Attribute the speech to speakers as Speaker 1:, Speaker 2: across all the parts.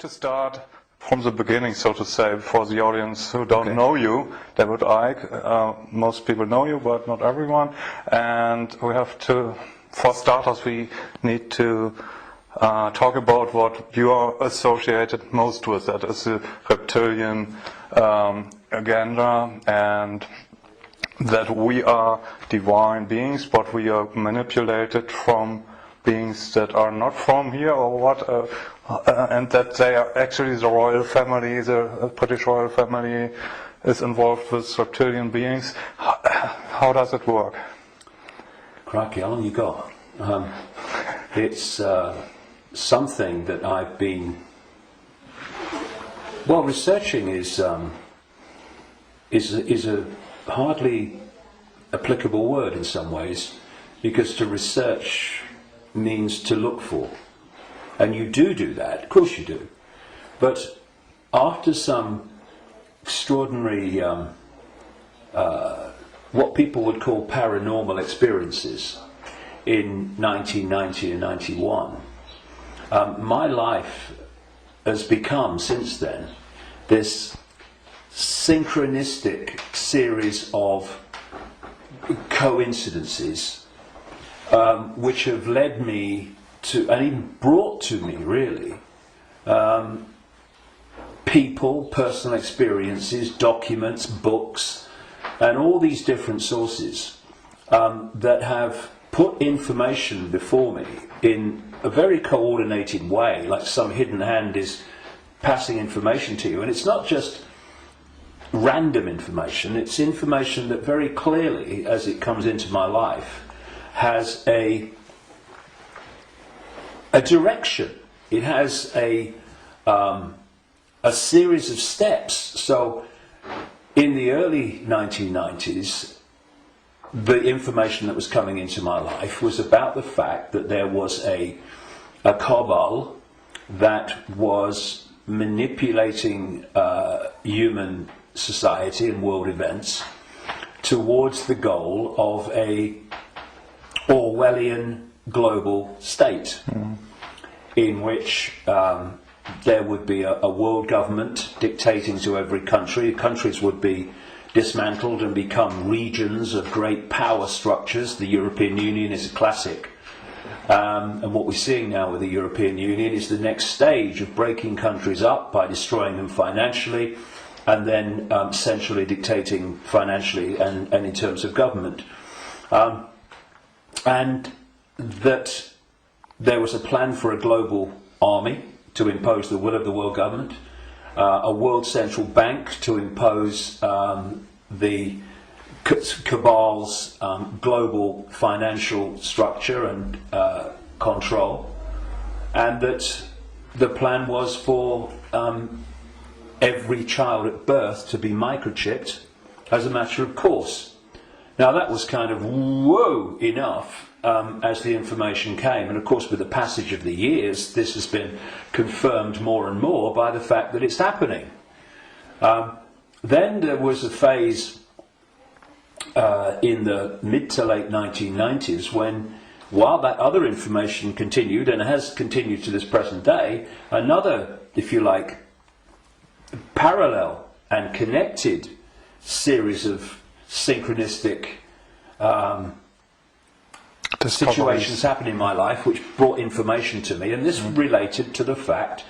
Speaker 1: to start from the beginning, so to say, for the audience who don't know you. David Icke, most people know you, but not everyone. And we have to, for starters, we need to talk about what you are associated most with. That is the reptilian agenda, and that we are divine beings, but we are manipulated from beings that are not from here, or what, and that they are actually the royal family, the British royal family is involved with reptilian beings. How does it work?
Speaker 2: Crikey, how long you got? It's something that I've been, well, researching is a hardly applicable word in some ways, because to research means to look for, and you do that, of course you do, but after some extraordinary what people would call paranormal experiences in 1990 and 91, my life has become since then this synchronistic series of coincidences which have led me to, and even brought to me really, people, personal experiences, documents, books, and all these different sources that have put information before me in a very coordinated way, like some hidden hand is passing information to you. And it's not just random information, it's information that very clearly, as it comes into my life, has a direction. It has a series of steps. So in the early 1990s, the information that was coming into my life was about the fact that there was a cabal that was manipulating human society and world events towards the goal of a Orwellian global state, in which there would be a world government dictating to every country. Countries would be dismantled and become regions of great power structures. The European Union is a classic. And what we're seeing now with the European Union is the next stage of breaking countries up by destroying them financially, and then centrally dictating financially and in terms of government. And that there was a plan for a global army to impose the will of the world government, a world central bank to impose the cabal's global financial structure and control, and that the plan was for every child at birth to be microchipped as a matter of course. Now that was kind of whoa enough as the information came, and of course with the passage of the years this has been confirmed more and more by the fact that it's happening. Then there was a phase in the mid to late 1990s when, while that other information continued, and has continued to this present day, another, if you like, parallel and connected series of synchronistic situations happened in my life which brought information to me, and this related to the fact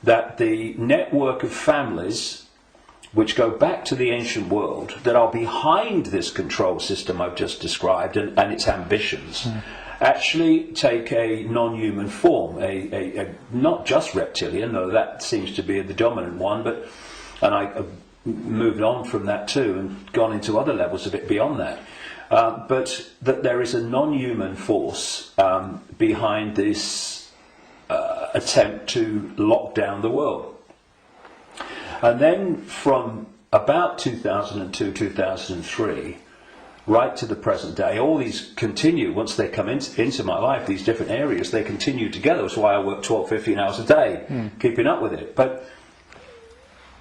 Speaker 2: that the network of families which go back to the ancient world that are behind this control system I've just described and its ambitions actually take a non-human form, a not just reptilian, though that seems to be the dominant one, but, and I moved on from that too and gone into other levels a bit beyond that, but that there is a non-human force behind this attempt to lock down the world. And then from about 2002, 2003, right to the present day, all these continue. Once they come into my life, these different areas, they continue together. That's why I work 12, 15 hours a day, keeping up with it. But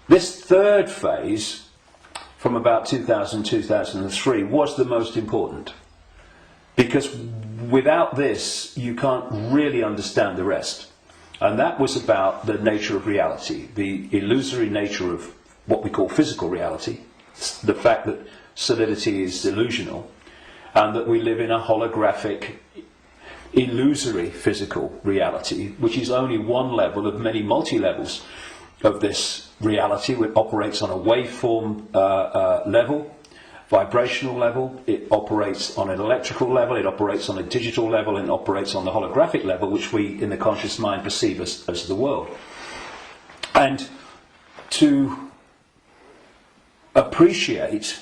Speaker 2: this third phase, from about 2000, 2003, was the most important. Because without this, you can't really understand the rest. And that was about the nature of reality, the illusory nature of what we call physical reality, the fact that solidity is delusional, and that we live in a holographic, illusory physical reality, which is only one level of many multi-levels of this reality, which operates on a waveform level, vibrational level, it operates on an electrical level, it operates on a digital level, and it operates on the holographic level, which we in the conscious mind perceive as the world. And to appreciate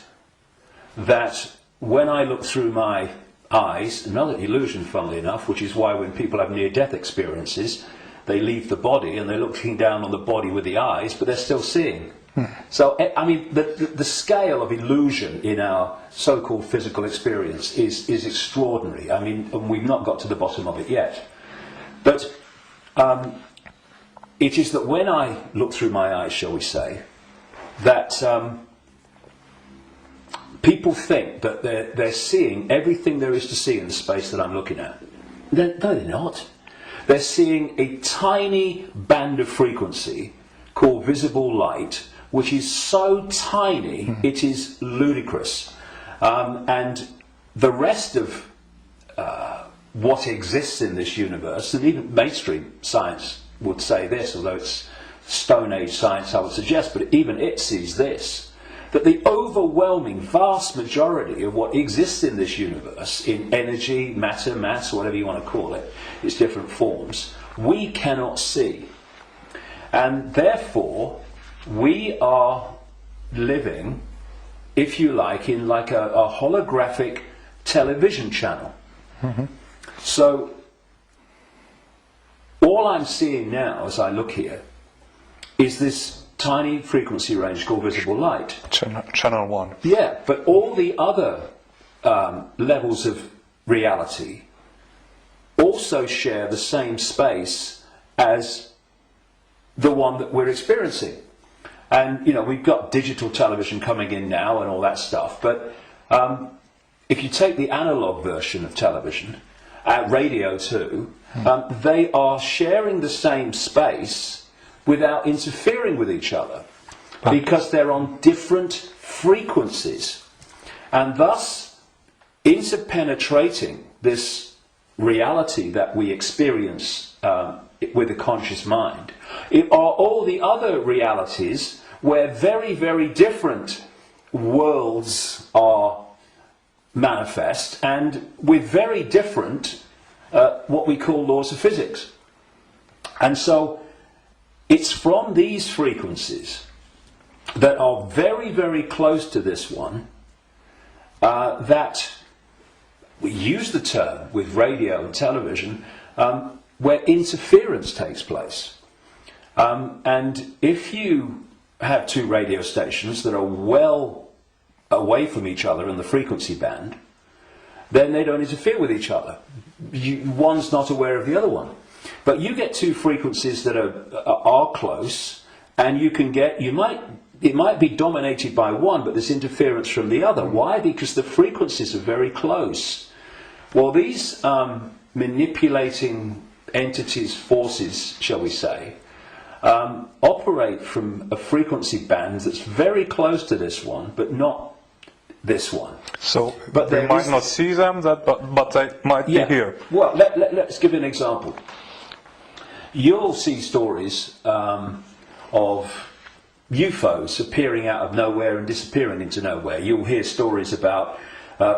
Speaker 2: that when I look through my eyes, another illusion funnily enough, which is why when people have near-death experiences, they leave the body and they're looking down on the body with the eyes, but they're still seeing. So, I mean, the scale of illusion in our so-called physical experience is extraordinary. I mean, and we've not got to the bottom of it yet. But it is that when I look through my eyes, shall we say, that people think that they're seeing everything there is to see in the space that I'm looking at. No, they're not. They're seeing a tiny band of frequency called visible light, which is so tiny it is ludicrous. And the rest of what exists in this universe, and even mainstream science would say this, although it's Stone Age science I would suggest, but even it sees this, that the overwhelming vast majority of what exists in this universe, in energy, matter, mass, whatever you want to call it, its different forms, we cannot see. And therefore, we are living, if you like, in like a holographic television channel. So, all I'm seeing now as I look here is this tiny frequency range called visible light.
Speaker 1: Channel 1.
Speaker 2: Yeah, but all the other levels of reality also share the same space as the one that we're experiencing. And, you know, we've got digital television coming in now and all that stuff, but if you take the analog version of television, radio too, they are sharing the same space without interfering with each other, because they're on different frequencies, and thus interpenetrating this reality that we experience with the conscious mind. It are all the other realities where very, very different worlds are manifest, and with very different what we call laws of physics. And so it's from these frequencies that are very, very close to this one that we use the term with radio and television where interference takes place. And if you have two radio stations that are well away from each other in the frequency band, then they don't interfere with each other. One's not aware of the other one. But you get two frequencies that are close, and you can get, it might be dominated by one, but there's interference from the other. Why? Because the frequencies are very close. Well, these manipulating entities, forces, shall we say, operate from a frequency band that's very close to this one, but not this one.
Speaker 1: So, but they might not see them, but they might be here.
Speaker 2: Well, let's give an example. You'll see stories of UFOs appearing out of nowhere and disappearing into nowhere. You'll hear stories about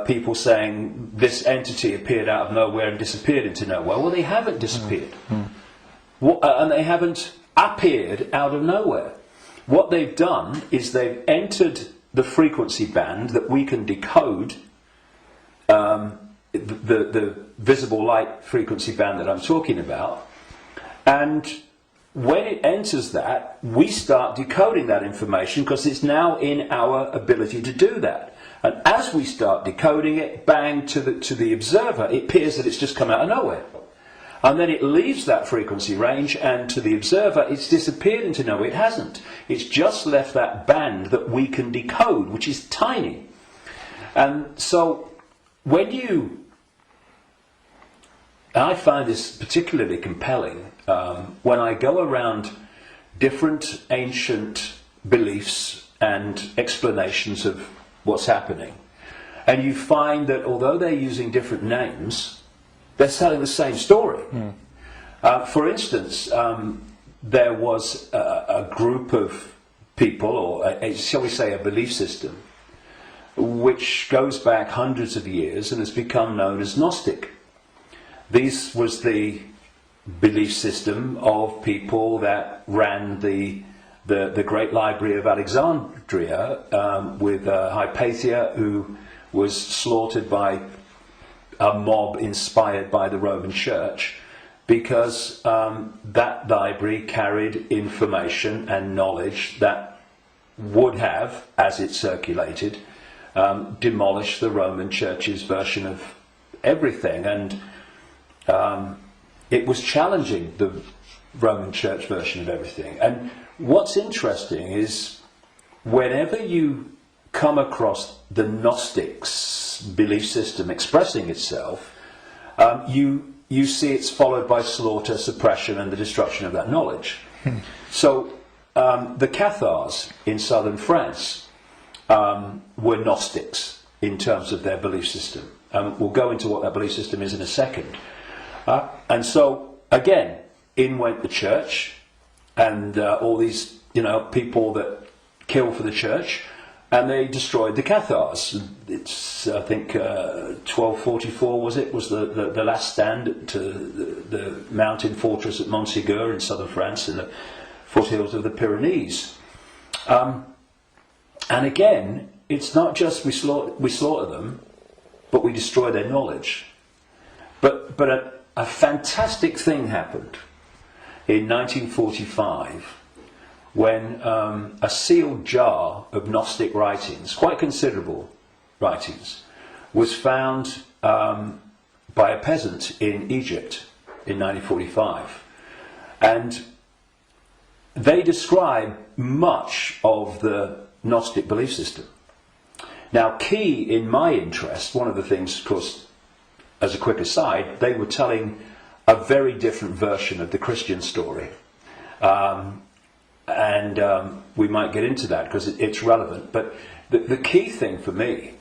Speaker 2: people saying this entity appeared out of nowhere and disappeared into nowhere. Well, they haven't disappeared. And they haven't appeared out of nowhere. What they've done is they've entered the frequency band that we can decode, the visible light frequency band that I'm talking about, and when it enters that, we start decoding that information because it's now in our ability to do that. And as we start decoding it, bang, to the observer, it appears that it's just come out of nowhere. And then it leaves that frequency range, and to the observer, it's disappeared into nowhere. It hasn't. It's just left that band that we can decode, which is tiny. And so, when you I find this particularly compelling when I go around different ancient beliefs and explanations of what's happening. And you find that although they're using different names, they're telling the same story. For instance, there was a group of people, or shall we say a belief system, which goes back hundreds of years and has become known as Gnostic. This was the belief system of people that ran the great library of Alexandria, with Hypatia, who was slaughtered by a mob inspired by the Roman Church, because that library carried information and knowledge that would have, as it circulated, demolished the Roman Church's version of everything. And it was challenging the Roman Church version of everything. And what's interesting is whenever you come across the Gnostics belief system expressing itself, you see it's followed by slaughter, suppression, and the destruction of that knowledge. So the Cathars in southern France were Gnostics in terms of their belief system. We'll go into what that belief system is in a second. And so, again, in went the church, and all these, people that kill for the church, and they destroyed the Cathars. It's, I think, 1244 was the last stand to the mountain fortress at Montségur in southern France, in the foothills of the Pyrenees. And again, it's not just we slaughter them, but we destroy their knowledge. But a fantastic thing happened in 1945 when a sealed jar of Gnostic writings, quite considerable writings, was found by a peasant in Egypt in 1945. And they describe much of the Gnostic belief system. Now, key in my interest, one of the things, of course, as a quick aside, they were telling a very different version of the Christian story. And we might get into that because it's relevant. But the key thing for me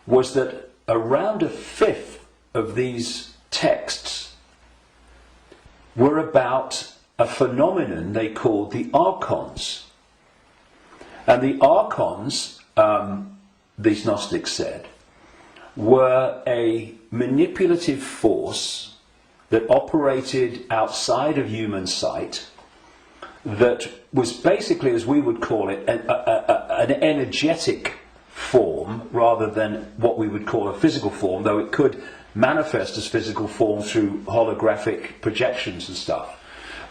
Speaker 2: was that around a fifth of these texts were about a phenomenon they called the Archons. And the Archons, these Gnostics said, were a manipulative force that operated outside of human sight, that was basically, as we would call it, an energetic form rather than what we would call a physical form, though it could manifest as physical form through holographic projections and stuff.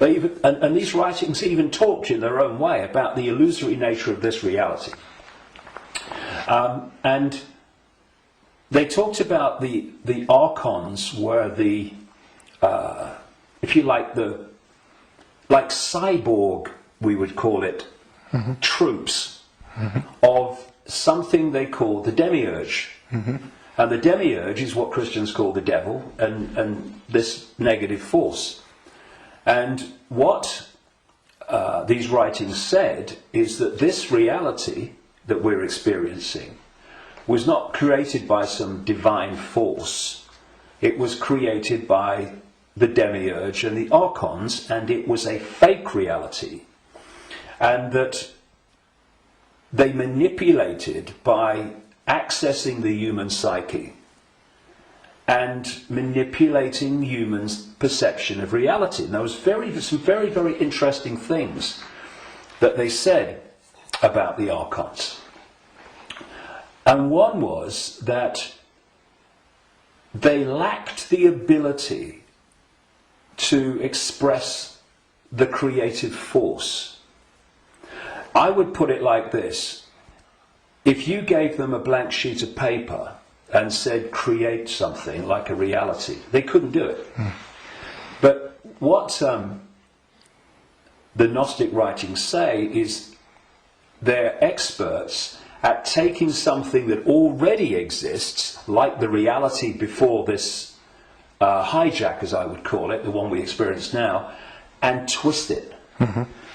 Speaker 2: And these writings even talked in their own way about the illusory nature of this reality. And they talked about the Archons were the, if you like, like cyborg, we would call it, troops of something they call the Demiurge. And the Demiurge is what Christians call the devil, and this negative force. And what these writings said is that this reality that we're experiencing was not created by some divine force. It was created by the Demiurge and the Archons, and it was a fake reality. And that they manipulated by accessing the human psyche and manipulating humans' perception of reality. And there was some very, very interesting things that they said about the Archons. And one was that they lacked the ability to express the creative force. I would put it like this. If you gave them a blank sheet of paper and said create something like a reality, they couldn't do it. But what the Gnostic writings say is they're experts at taking something that already exists, like the reality before this hijack, as I would call it, the one we experience now, and twist it.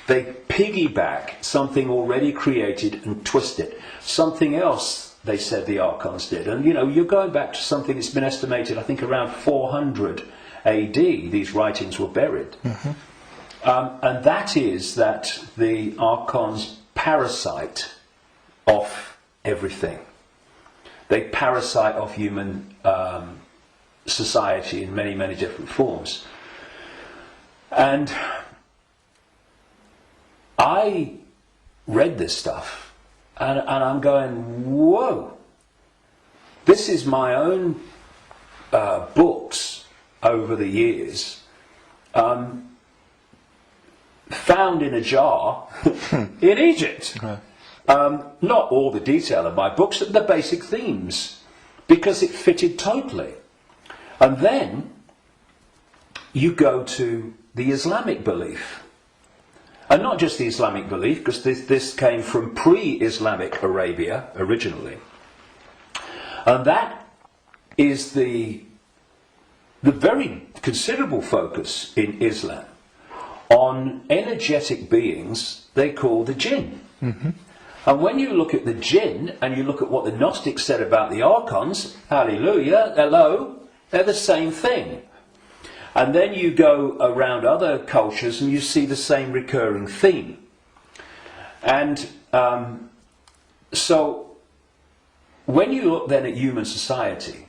Speaker 2: They piggyback something already created and twist it. Something else, they said the Archons did. And, you're going back to something that's been estimated, I think, around 400 AD, these writings were buried. And that is that the Archons parasite off everything. They parasite off human society in many, many different forms. And I read this stuff and I'm going, whoa, this is my own books over the years, found in a jar in Egypt. Not all the detail of my books, but the basic themes, because it fitted totally. And then you go to the Islamic belief. And not just the Islamic belief, because this came from pre-Islamic Arabia originally. And that is the very considerable focus in Islam on energetic beings they call the jinn. And when you look at the jinn and you look at what the Gnostics said about the Archons, hallelujah, hello, they're the same thing. And then you go around other cultures and you see the same recurring theme. And so when you look then at human society,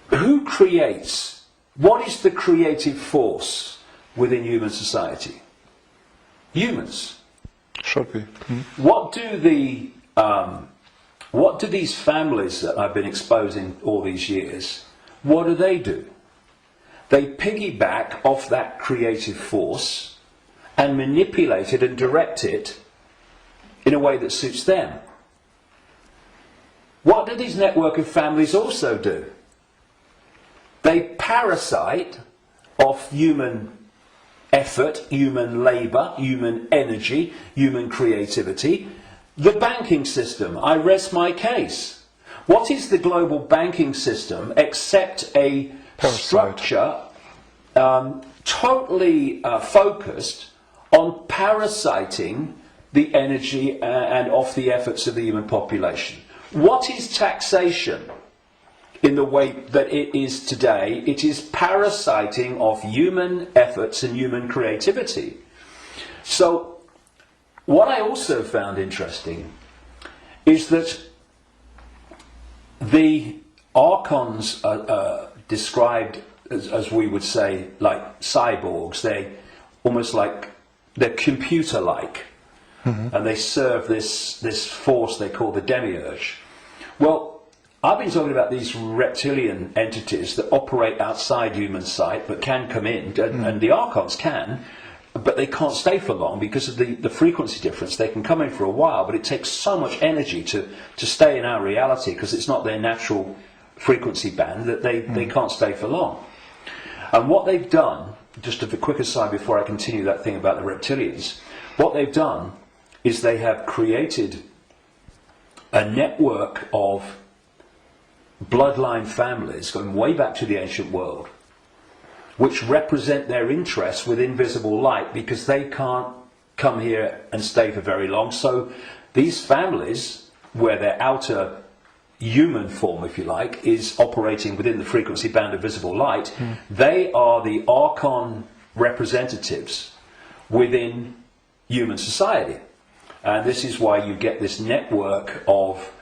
Speaker 2: who creates, what is the creative force within human society? Humans.
Speaker 1: Should be.
Speaker 2: What do these families that I've been exposing all these years, what do? They piggyback off that creative force and manipulate it and direct it in a way that suits them. What do these network of families also do? They parasite off human effort, human labour, human energy, human creativity. The banking system, I rest my case. What is the global banking system except a structure totally focused on parasiting the energy and off the efforts of the human population? What is taxation in the way that it is today? It is parasiting off human efforts and human creativity. So what I also found interesting is that the Archons are described as we would say like cyborgs. They almost like, they're computer-like, and they serve this force they call the Demiurge. Well, I've been talking about these reptilian entities that operate outside human sight but can come in, and the Archons can, but they can't stay for long because of the frequency difference. They can come in for a while, but it takes so much energy to stay in our reality because it's not their natural frequency band that they can't stay for long. And what they've done, just a quick aside before I continue that thing about the reptilians, what they've done is they have created a network of bloodline families going way back to the ancient world, which represent their interests with invisible light because they can't come here and stay for very long. So these families, where their outer human form, if you like, is operating within the frequency band of visible light, they are the Archon representatives within human society. And this is why you get this network of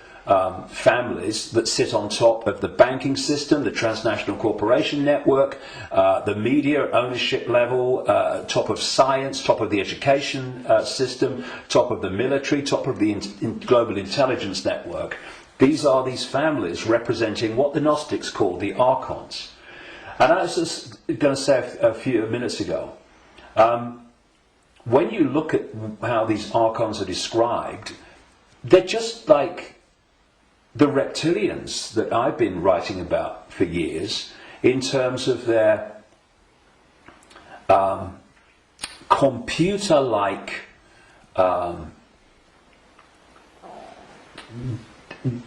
Speaker 2: families that sit on top of the banking system, the transnational corporation network, the media ownership level, top of science, top of the education system, top of the military, top of the global intelligence network. These are these families representing what the Gnostics call the Archons. And I was just going to say a few minutes ago, when you look at how these Archons are described, they're just like the reptilians that I've been writing about for years in terms of their computer-like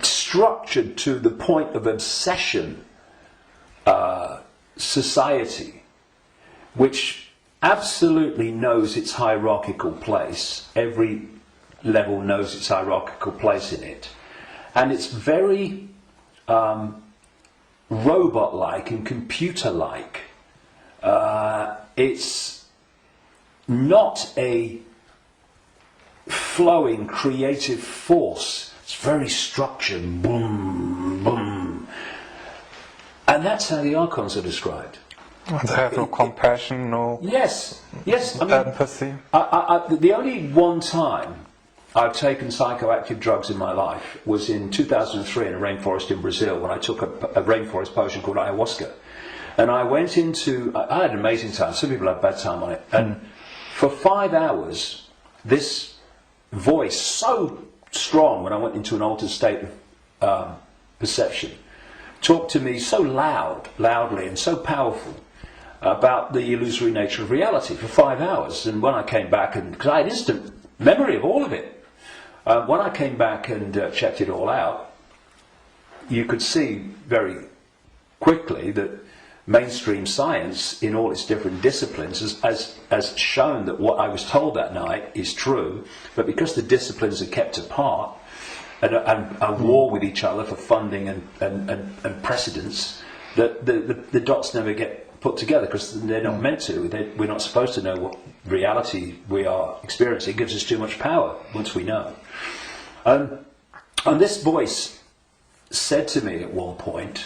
Speaker 2: structured to the point of obsession society, which absolutely knows its hierarchical place. Every level knows its hierarchical place in it. And it's very robot-like and computer-like. It's not a flowing creative force. It's very structured. Boom, boom. And that's how the Archons are described.
Speaker 1: They have no compassion, no
Speaker 2: yes. I mean,
Speaker 1: empathy.
Speaker 2: The only one time I've taken psychoactive drugs in my life was in 2003 in a rainforest in Brazil, when I took a rainforest potion called ayahuasca. And I went into, I had an amazing time. Some people have a bad time on it. And for 5 hours, this voice, so strong when I went into an altered state of perception, talked to me so loudly and so powerful about the illusory nature of reality for 5 hours. And when I came back, and because I had instant memory of all of it, when I came back and checked it all out, you could see very quickly that mainstream science, in all its different disciplines, has shown that what I was told that night is true, but because the disciplines are kept apart and are war with each other for funding and precedence, that the dots never get put together, because they're not meant to. We're not supposed to know what reality we are experiencing. It gives us too much power once we know. And this voice said to me at one point,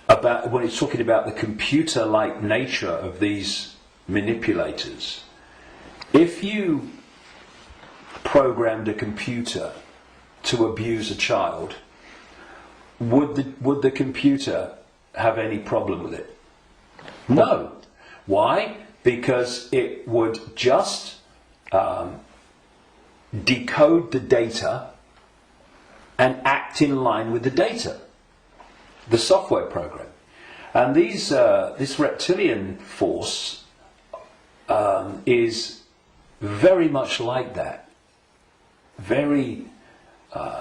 Speaker 2: about when he's talking about the computer-like nature of these manipulators, if you programmed a computer to abuse a child, would the computer have any problem with it? No. Why? Because it would just decode the data and act in line with the data, the software program. And this reptilian force is very much like that. Very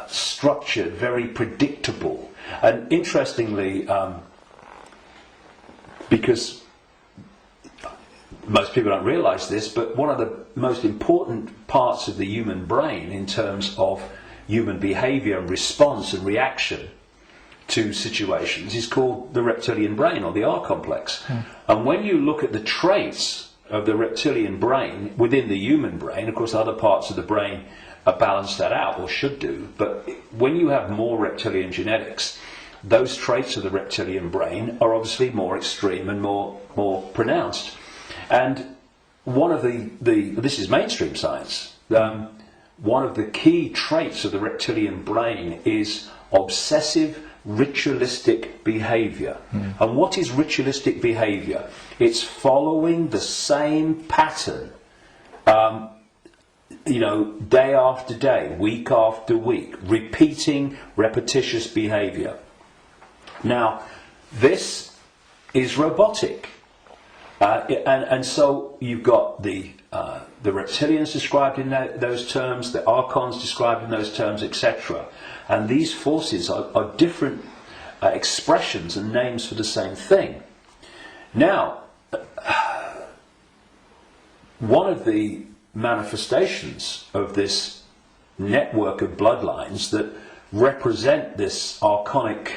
Speaker 2: structured, very predictable. And interestingly, because most people don't realise this, but one of the most important parts of the human brain in terms of human behaviour and response and reaction to situations is called the reptilian brain, or the R complex. And when you look at the traits of the reptilian brain within the human brain, of course other parts of the brain balance that out, or should do, but when you have more reptilian genetics, those traits of the reptilian brain are obviously more extreme and more pronounced. And one of this is mainstream science, one of the key traits of the reptilian brain is obsessive ritualistic behaviour. And what is ritualistic behaviour? It's following the same pattern, day after day, week after week, repeating repetitious behaviour. Now, this is robotic, and so you've got the reptilians described in those terms, the Archons described in those terms, etc. And these forces are different expressions and names for the same thing. Now, one of the manifestations of this network of bloodlines that represent this archonic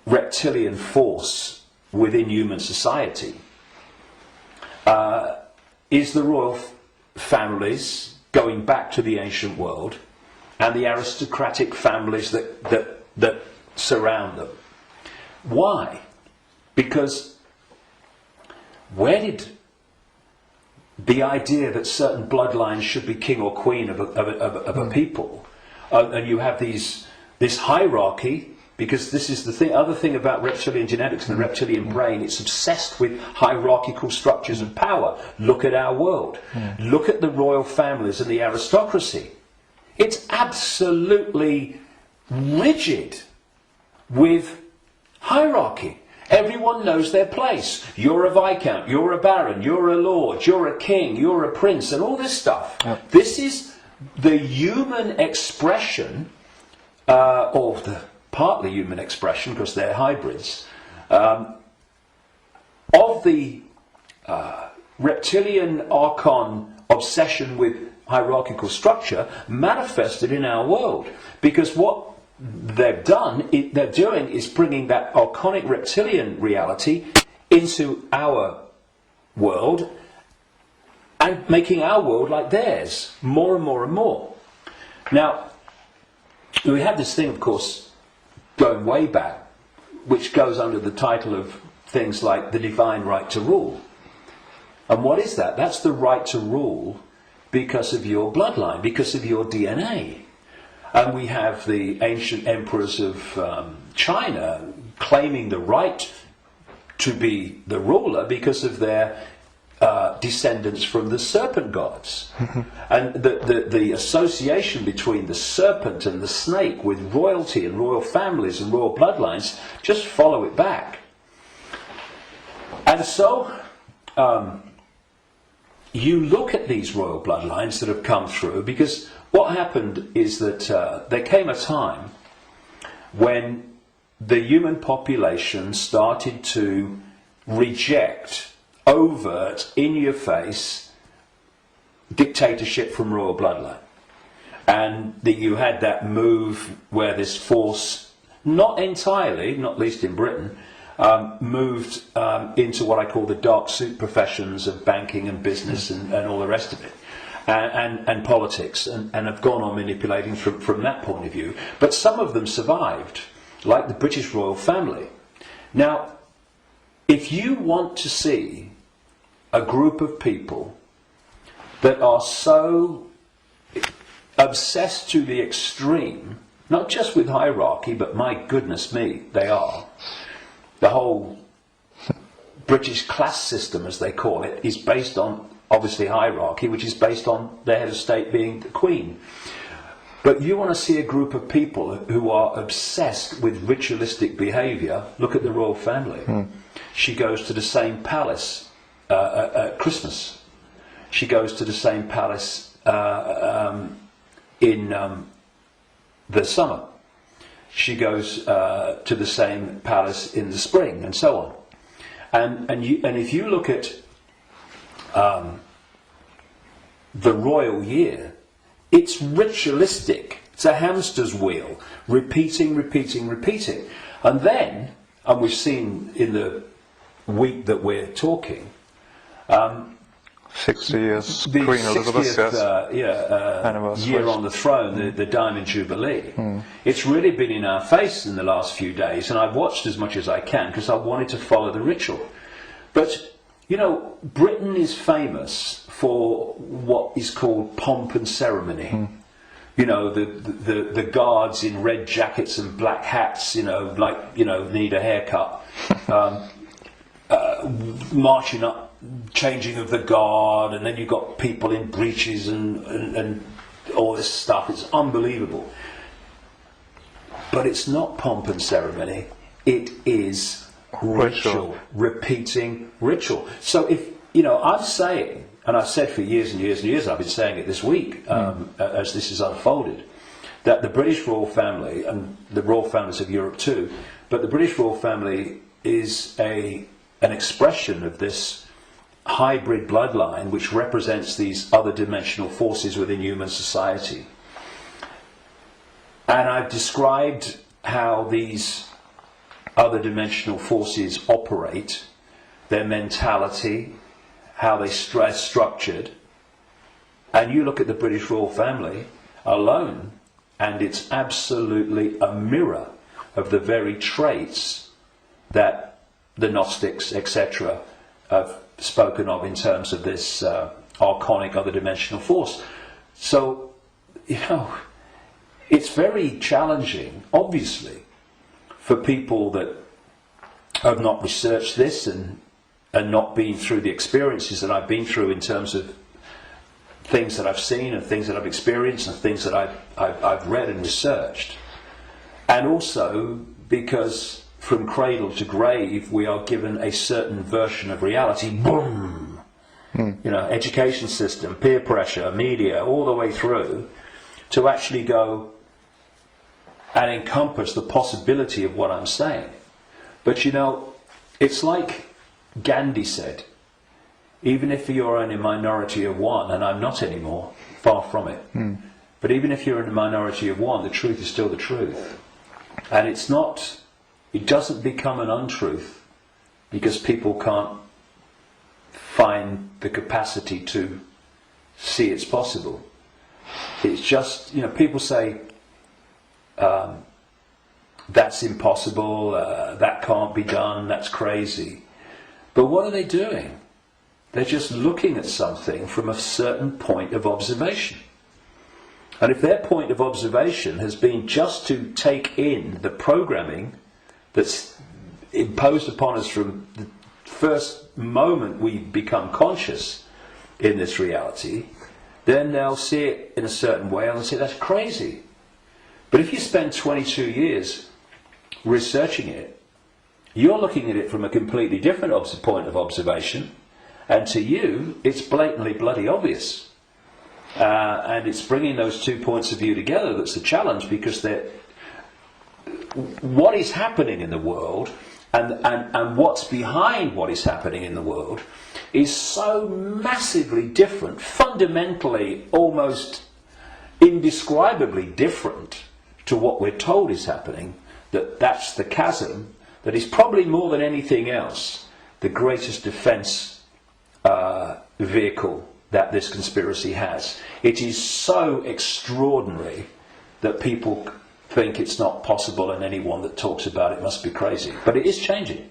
Speaker 2: reptilian force within human society is the royal families going back to the ancient world, and the aristocratic families that surround them. Why? Because where did the idea that certain bloodlines should be king or queen of a people, and you have this hierarchy, because this is the other thing about reptilian genetics and the reptilian brain, it's obsessed with hierarchical structures of power. Look at our world. Look at the royal families and the aristocracy. It's absolutely rigid with hierarchy. Everyone knows their place. You're a viscount, you're a baron, you're a lord, you're a king, you're a prince, and all this stuff. This is the human expression, or the partly human expression, because they're hybrids, of the reptilian Archon obsession with hierarchical structure manifested in our world. Because what they're doing is bringing that archonic reptilian reality into our world and making our world like theirs, more and more and more. Now, we have this thing, of course, going way back, which goes under the title of things like the divine right to rule. And what is that? That's the right to rule because of your bloodline, because of your DNA. And we have the ancient emperors of China claiming the right to be the ruler because of their descendants from the serpent gods. And the association between the serpent and the snake with royalty and royal families and royal bloodlines, just follow it back. And so you look at these royal bloodlines that have come through, because what happened is that there came a time when the human population started to reject overt, in-your-face dictatorship from royal bloodline. And that you had that move where this force, not entirely, not least in Britain, moved into what I call the dark suit professions of banking and business and all the rest of it, and politics, and have gone on manipulating from that point of view. But some of them survived, like the British royal family. Now, if you want to see a group of people that are so obsessed to the extreme, not just with hierarchy, but my goodness me, they are. The whole British class system, as they call it, is based on, obviously, hierarchy, which is based on the head of state being the Queen. But you want to see a group of people who are obsessed with ritualistic behaviour, look at the royal family. She goes to the same palace at Christmas. She goes to the same palace in the summer. She goes to the same palace in the spring, and so on. And if you look at the royal year, it's ritualistic. It's a hamster's wheel, repeating. And then, and we've seen in the week that we're talking,
Speaker 1: 60 years,
Speaker 2: the
Speaker 1: Queen Elizabeth,
Speaker 2: 60th year on the throne, the Diamond Jubilee. It's really been in our face in the last few days, and I've watched as much as I can because I wanted to follow the ritual. But, you know, Britain is famous for what is called pomp and ceremony. You know, the guards in red jackets and black hats, you know, like, you know, need a haircut, marching up, changing of the guard, and then you've got people in breeches and all this stuff. It's unbelievable. But it's not pomp and ceremony. It is ritual. Repeating ritual. So if, you know, I'm saying, and I've said for years and years and years, I've been saying it this week, as this is unfolded, that the British royal family, and the royal families of Europe too, but the British royal family is an expression of this hybrid bloodline which represents these other dimensional forces within human society. And I've described how these other dimensional forces operate, their mentality, how they structured. And you look at the British royal family alone, and it's absolutely a mirror of the very traits that the Gnostics, etc., have spoken of in terms of this archonic other dimensional force. So, you know, it's very challenging, obviously, for people that have not researched this and not been through the experiences that I've been through in terms of things that I've seen and things that I've experienced and things that I've read and researched. And also because from cradle to grave we are given a certain version of reality, boom, you know, education system, peer pressure, media, all the way through, to actually go and encompass the possibility of what I'm saying. But you know, it's like Gandhi said, even if you're in a minority of one, and I'm not anymore, far from it, but even if you're in a minority of one, the truth is still the truth. And it's not, it doesn't become an untruth because people can't find the capacity to see it's possible. It's just, you know, people say, that's impossible, that can't be done, that's crazy. But what are they doing? They're just looking at something from a certain point of observation. And if their point of observation has been just to take in the programming that's imposed upon us from the first moment we become conscious in this reality, then they'll see it in a certain way and they'll say, that's crazy. But if you spend 22 years researching it, you're looking at it from a completely different point of observation, and to you, it's blatantly bloody obvious. And it's bringing those two points of view together that's the challenge, because what is happening in the world and what's behind what is happening in the world is so massively different, fundamentally almost indescribably different to what we're told is happening, that's the chasm that is probably more than anything else the greatest defence vehicle that this conspiracy has. It is so extraordinary that people think it's not possible, and anyone that talks about it must be crazy. But it is changing.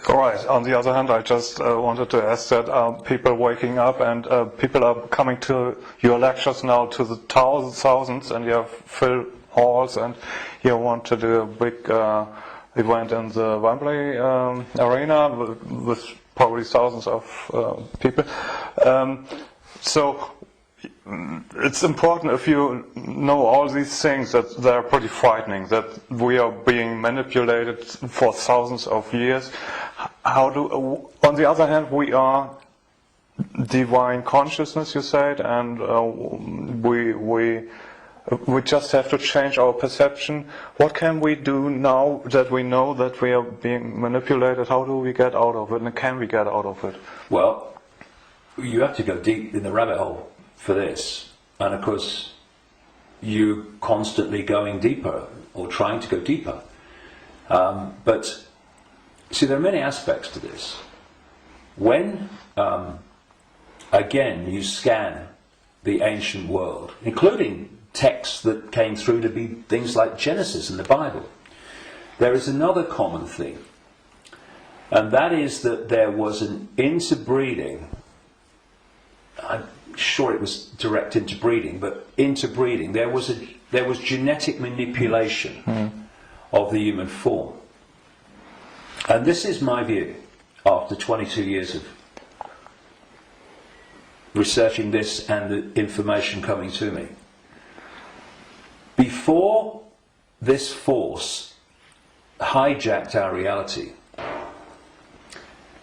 Speaker 1: All right. On the other hand, I just wanted to ask that people waking up and people are coming to your lectures now to the thousands, and you have full halls, and you want to do a big event in the Wembley arena with probably thousands of people. So it's important, if you know all these things, that they're pretty frightening, that we are being manipulated for thousands of years. On the other hand, we are divine consciousness, you said, and we just have to change our perception. What can we do now that we know that we are being manipulated? How do we get out of it, and can we get out of it?
Speaker 2: Well, you have to go deep in the rabbit hole for this, and of course you're constantly going deeper or trying to go deeper. But see, there are many aspects to this. When again you scan the ancient world, including texts that came through to be things like Genesis and the Bible, there is another common thing, and that is that there was an interbreeding. I'm sure it was direct interbreeding, but interbreeding. There was genetic manipulation of the human form, and this is my view after 22 years of researching this and the information coming to me. Before this force hijacked our reality,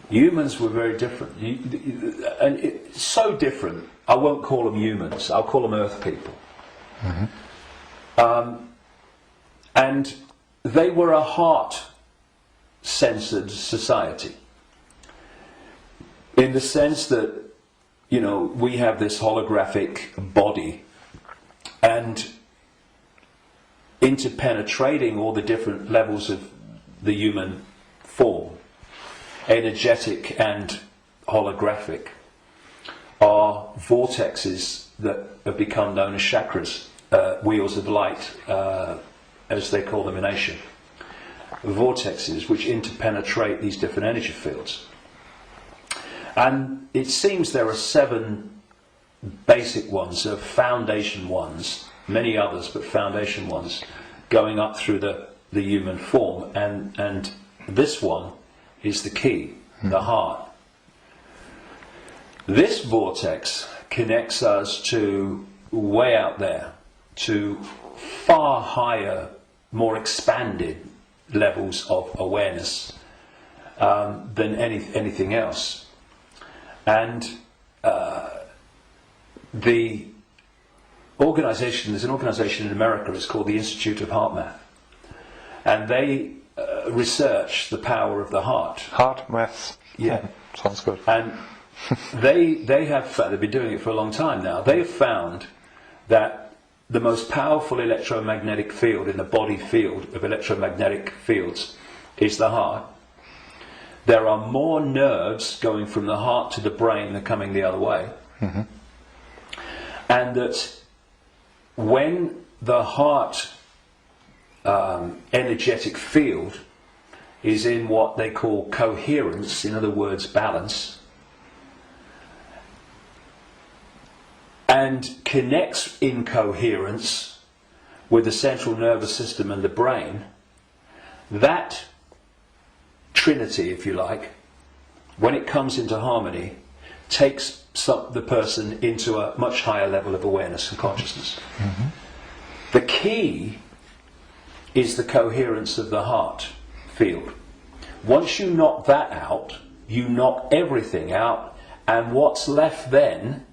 Speaker 2: humans were very different, and it's so different. I won't call them humans, I'll call them earth people. And they were a heart-censored society, in the sense that, you know, we have this holographic body, and interpenetrating all the different levels of the human form, energetic and holographic, are vortexes that have become known as chakras, wheels of light, as they call them in Asia. Vortexes which interpenetrate these different energy fields. And it seems there are 7 basic ones, foundation ones, many others, but foundation ones, going up through the human form, and this one is the key, the heart. This vortex connects us to way out there, to far higher, more expanded levels of awareness than anything else. And the organization, there's an organization in America, it's called the Institute of Heart Math, and they research the power of the heart.
Speaker 1: Heart math.
Speaker 2: Yeah.
Speaker 1: Sounds good.
Speaker 2: And they have, they've been doing it for a long time now, they have found that the most powerful electromagnetic field in the body field of electromagnetic fields is the heart. There are more nerves going from the heart to the brain than coming the other way.
Speaker 1: Mm-hmm.
Speaker 2: And that when the heart energetic field is in what they call coherence, in other words, balance, and connects in coherence with the central nervous system and the brain, that trinity, if you like, when it comes into harmony, takes the person into a much higher level of awareness and consciousness.
Speaker 1: Mm-hmm.
Speaker 2: The key is the coherence of the heart field. Once you knock that out, you knock everything out, and what's left then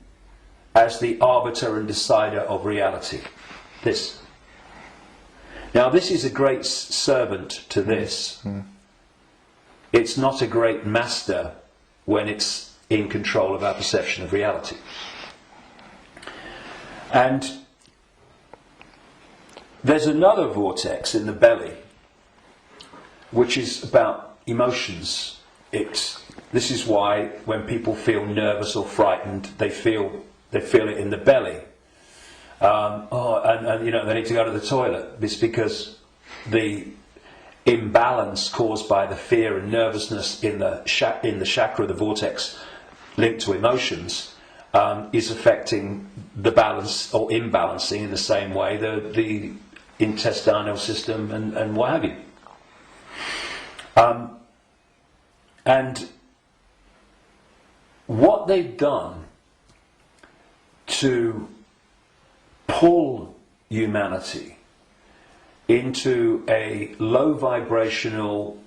Speaker 2: as the arbiter and decider of reality? This. Now, this is a great servant to this.
Speaker 1: Mm-hmm.
Speaker 2: It's not a great master when it's in control of our perception of reality. And there's another vortex in the belly, which is about emotions. This is why when people feel nervous or frightened, they feel it in the belly. And you know, they need to go to the toilet. It's because the imbalance caused by the fear and nervousness in the chakra, the vortex linked to emotions, is affecting the balance or imbalancing in the same way the intestinal system and what have you. And what they've done to pull humanity into a low vibrational,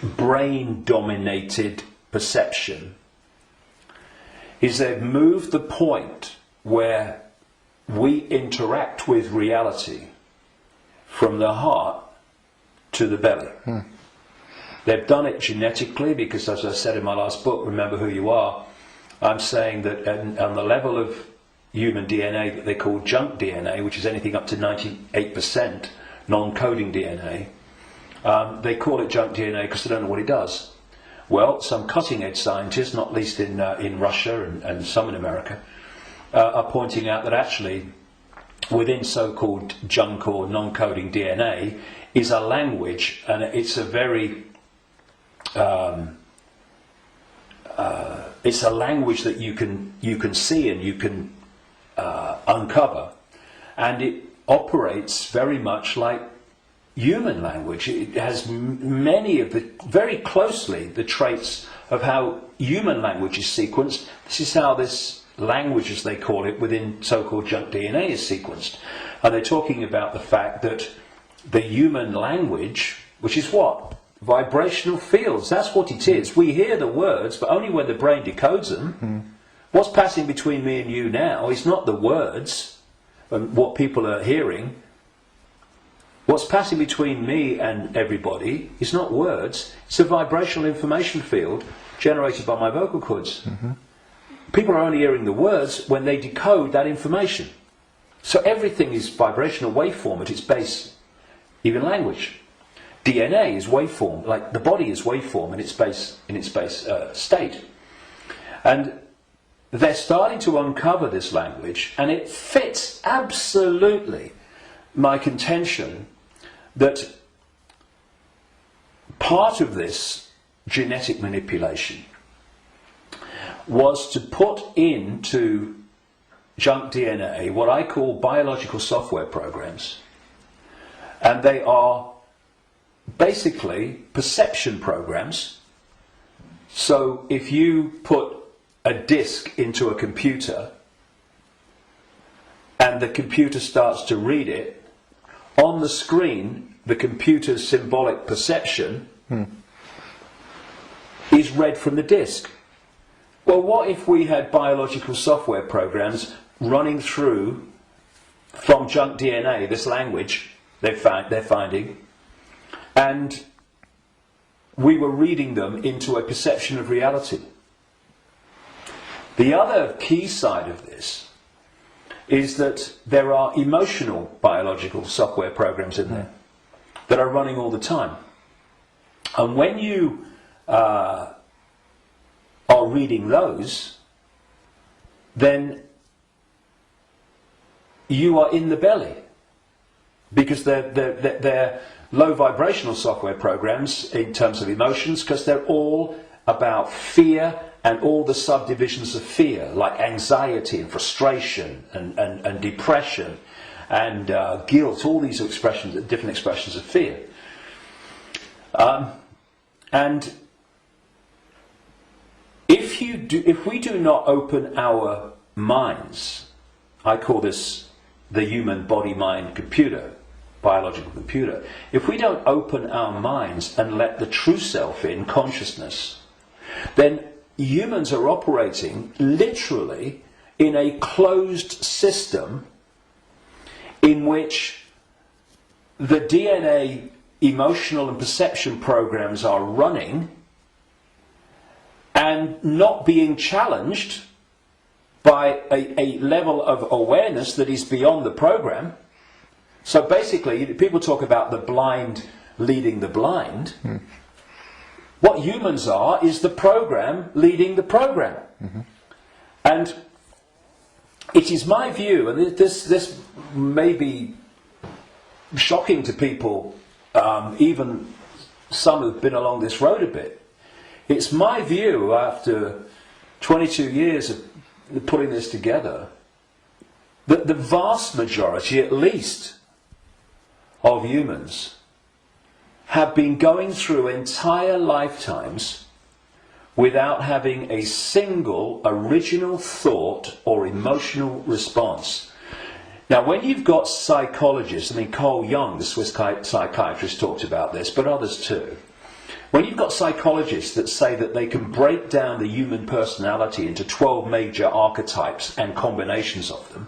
Speaker 2: brain dominated perception is they've moved the point where we interact with reality from the heart to the belly. They've done it genetically because, as I said in my last book, Remember Who You Are, I'm saying that on the level of human DNA that they call junk DNA, which is anything up to 98% non-coding DNA, they call it junk DNA because they don't know what it does. Well, some cutting-edge scientists, not least in Russia and some in America, are pointing out that actually within so-called junk or non-coding DNA is a language, and it's a very it's a language that you can see and you can uncover, and it operates very much like human language. It has many of very closely the traits of how human language is sequenced. This is how this language, as they call it, within so-called junk DNA is sequenced. And they're talking about the fact that the human language, which is what? Vibrational fields. That's what it is. We hear the words, but only when the brain decodes them. What's passing between me and you now is not the words and what people are hearing. What's passing between me and everybody is not words. It's a vibrational information field generated by my vocal cords. People are only hearing the words when they decode that information. So everything is vibrational waveform at its base, even language. DNA is waveform, like the body is waveform in its base state. And they're starting to uncover this language, and it fits absolutely my contention that part of this genetic manipulation was to put into junk DNA what I call biological software programs, and they are basically perception programs. So if you put a disk into a computer and the computer starts to read it, on the screen the computer's symbolic perception is read from the disk. Well, what if we had biological software programs running through from junk DNA, this language they're finding, and we were reading them into a perception of reality? The other key side of this is that there are emotional biological software programs in there that are running all the time. And when you are reading those, then you are in the belly, because they're low vibrational software programs in terms of emotions, because they're all about fear and all the subdivisions of fear, like anxiety and frustration and depression and guilt, all these expressions, different expressions of fear. And if we do not open our minds, I call this the human body-mind computer, biological computer. If we don't open our minds and let the true self in, consciousness, then humans are operating literally in a closed system in which the DNA emotional and perception programs are running and not being challenged by a level of awareness that is beyond the program. So basically, people talk about the blind leading the blind. What humans are is the program leading the program. And it is my view, and this may be shocking to people, even some who've been along this road a bit. It's my view, after 22 years of putting this together, that the vast majority, at least, of humans have been going through entire lifetimes without having a single original thought or emotional response. Now, when you've got psychologists, I mean, Carl Jung, the Swiss psychiatrist, talked about this, but others too. When you've got psychologists that say that they can break down the human personality into 12 major archetypes and combinations of them,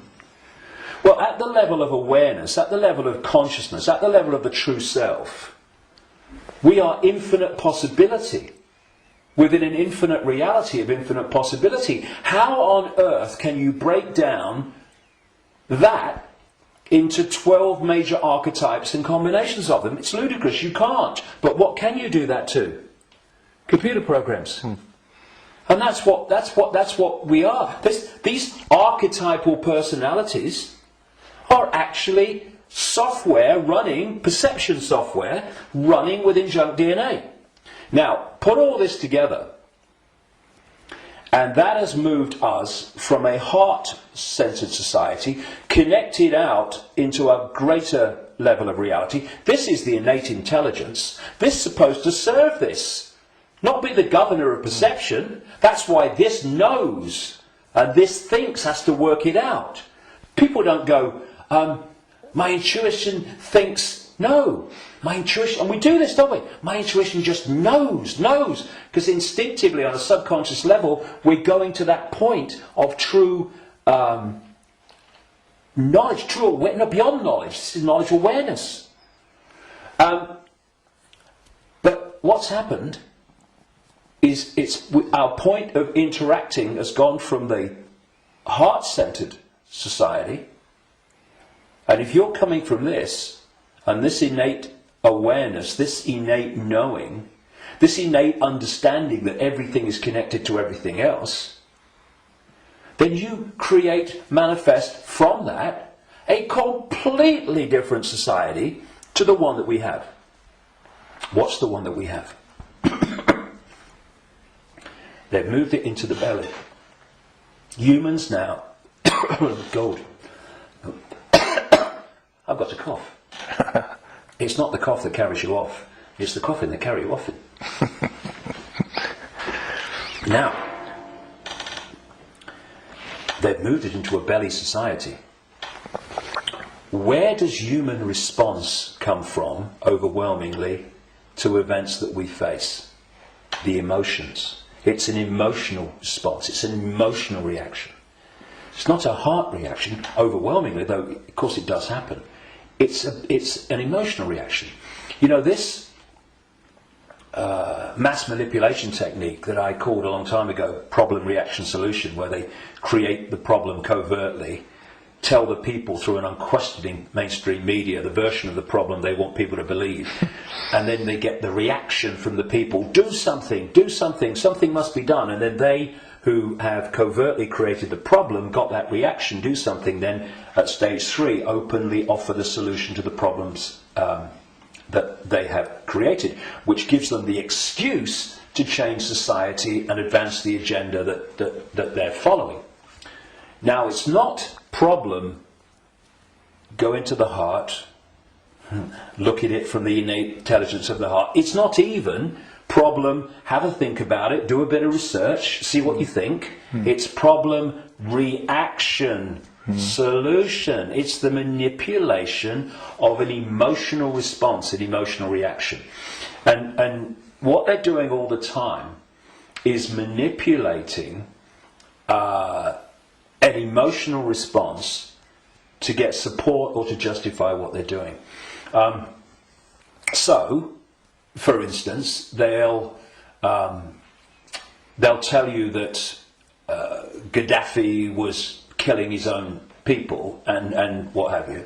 Speaker 2: well, at the level of awareness, at the level of consciousness, at the level of the true self, we are infinite possibility within an infinite reality of infinite possibility. How on earth can you break down that into 12 major archetypes and combinations of them? It's ludicrous, you can't. But what can you do that to? Computer programs. And that's what we are. These archetypal personalities are actually software running, perception software running within junk DNA. Now, put all this together, and that has moved us from a heart-centered society, connected out into a greater level of reality. This is the innate intelligence. This is supposed to serve this, not be the governor of perception. That's why this knows, and this thinks has to work it out. People don't go, my intuition thinks, no. My intuition, and we do this, don't we? My intuition just knows. Because instinctively, on a subconscious level, we're going to that point of true knowledge, true awareness, beyond knowledge. This is knowledge awareness. But what's happened is our point of interacting has gone from the heart-centered society, and if you're coming from this, and this innate awareness, this innate knowing, this innate understanding that everything is connected to everything else, then you manifest from that a completely different society to the one that we have. What's the one that we have? They've moved it into the belly. Humans now, gold. I've got a cough. It's not the cough that carries you off. It's the coughing that carries you off. Now, they've moved it into a belly society. Where does human response come from, overwhelmingly, to events that we face? The emotions. It's an emotional response. It's an emotional reaction. It's not a heart reaction, overwhelmingly, though of course it does happen. It's an emotional reaction. You know, this mass manipulation technique that I called a long time ago problem reaction solution, where they create the problem covertly, tell the people through an unquestioning mainstream media the version of the problem they want people to believe, and then they get the reaction from the people, do something, something must be done, and then they who have covertly created the problem got that reaction, do something, then at stage 3 openly offer the solution to the problems that they have created, which gives them the excuse to change society and advance the agenda that they're following. Now, it's not problem, go into the heart, look at it from the innate intelligence of the heart. It's not even problem, have a think about it, do a bit of research, see what you think. It's problem, reaction, solution. It's the manipulation of an emotional response, an emotional reaction. And what they're doing all the time is manipulating an emotional response to get support or to justify what they're doing. So, for instance, they'll tell you that Gaddafi was killing his own people and what have you,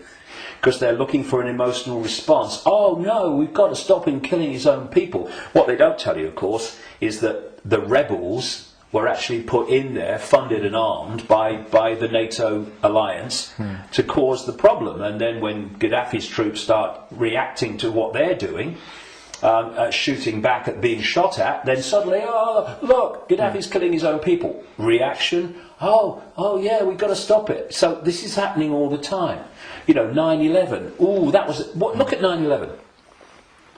Speaker 2: because they're looking for an emotional response. Oh no, we've got to stop him killing his own people. What they don't tell you, of course, is that the rebels were actually put in there, funded and armed by the NATO alliance to cause the problem. And then when Gaddafi's troops start reacting to what they're doing, shooting back at being shot at, then suddenly, oh, look, Gaddafi's killing his own people. Reaction, oh yeah, we've got to stop it. So this is happening all the time. You know, 9/11, ooh, that was, look at 9/11.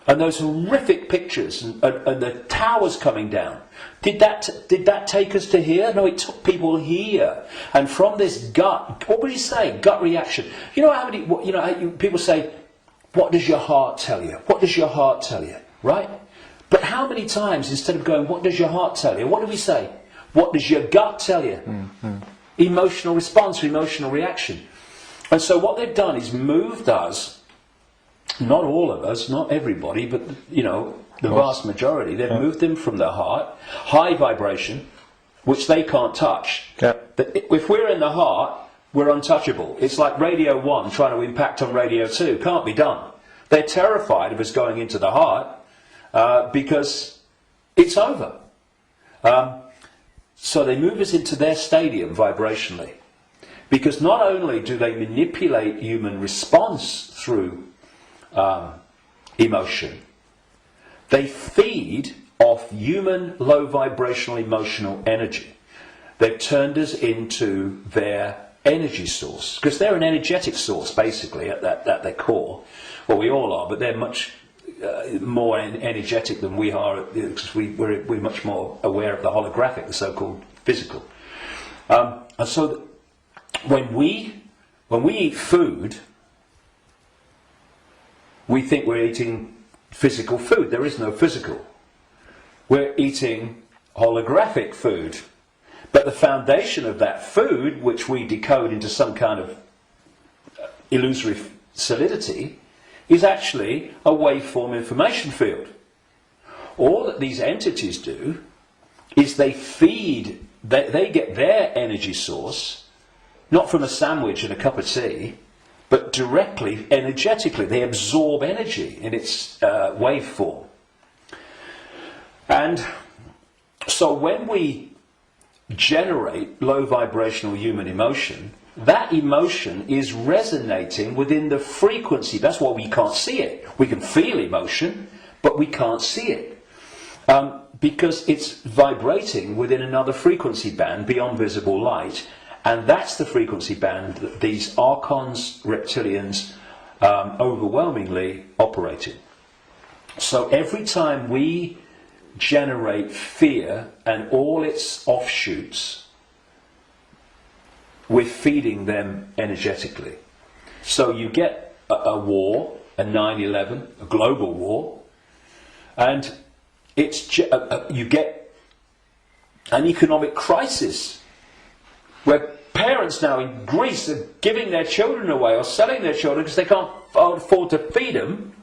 Speaker 2: And those horrific pictures and the towers coming down. Did that take us to here? No, it took people here. And from this gut, what would you say? Gut reaction. You know how many, people say, what does your heart tell you? What does your heart tell you? Right? But how many times, instead of going, what does your heart tell you? What do we say? What does your gut tell you? Emotional response, emotional reaction. And so what they've done is moved us, not all of us, not everybody, but, the vast majority, they've moved them from the heart, high vibration, which they can't touch.
Speaker 1: Yeah.
Speaker 2: If we're in the heart, we're untouchable. It's like Radio 1 trying to impact on Radio 2. Can't be done. They're terrified of us going into the heart because it's over. So they move us into their stadium vibrationally. Because not only do they manipulate human response through emotion, they feed off human low vibrational emotional energy. They've turned us into their energy source, because they're an energetic source basically at their core. Well, we all are, but they're much more energetic than we are, because we're much more aware of the holographic, the so-called physical. And so when we eat food, we think we're eating physical food. There is no physical. We're eating holographic food. But the foundation of that food, which we decode into some kind of illusory solidity, is actually a waveform information field. All that these entities do is they feed, they get their energy source, not from a sandwich and a cup of tea, but directly, energetically. They absorb energy in its waveform. And so when we generate low vibrational human emotion, that emotion is resonating within the frequency. That's why we can't see it. We can feel emotion, but we can't see it. Because it's vibrating within another frequency band beyond visible light. And that's the frequency band that these Archons, Reptilians, overwhelmingly operate in. So every time we generate fear and all its offshoots, we're feeding them energetically. So you get a war, a 9/11, a global war, and it's you get an economic crisis where parents now in Greece are giving their children away or selling their children because they can't afford to feed them.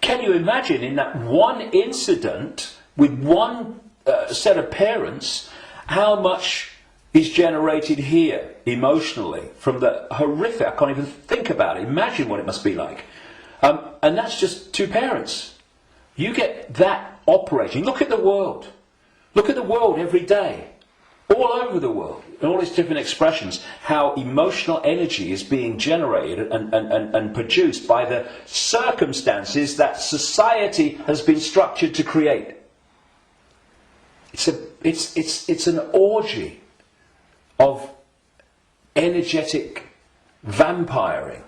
Speaker 2: Can you imagine in that one incident with one set of parents how much is generated here emotionally from the horrific? I can't even think about it. Imagine what it must be like. And that's just two parents. You get that operating. Look at the world. Look at the world every day. All over the world, in all its different expressions, how emotional energy is being generated and produced by the circumstances that society has been structured to create. It's an orgy of energetic vampiring.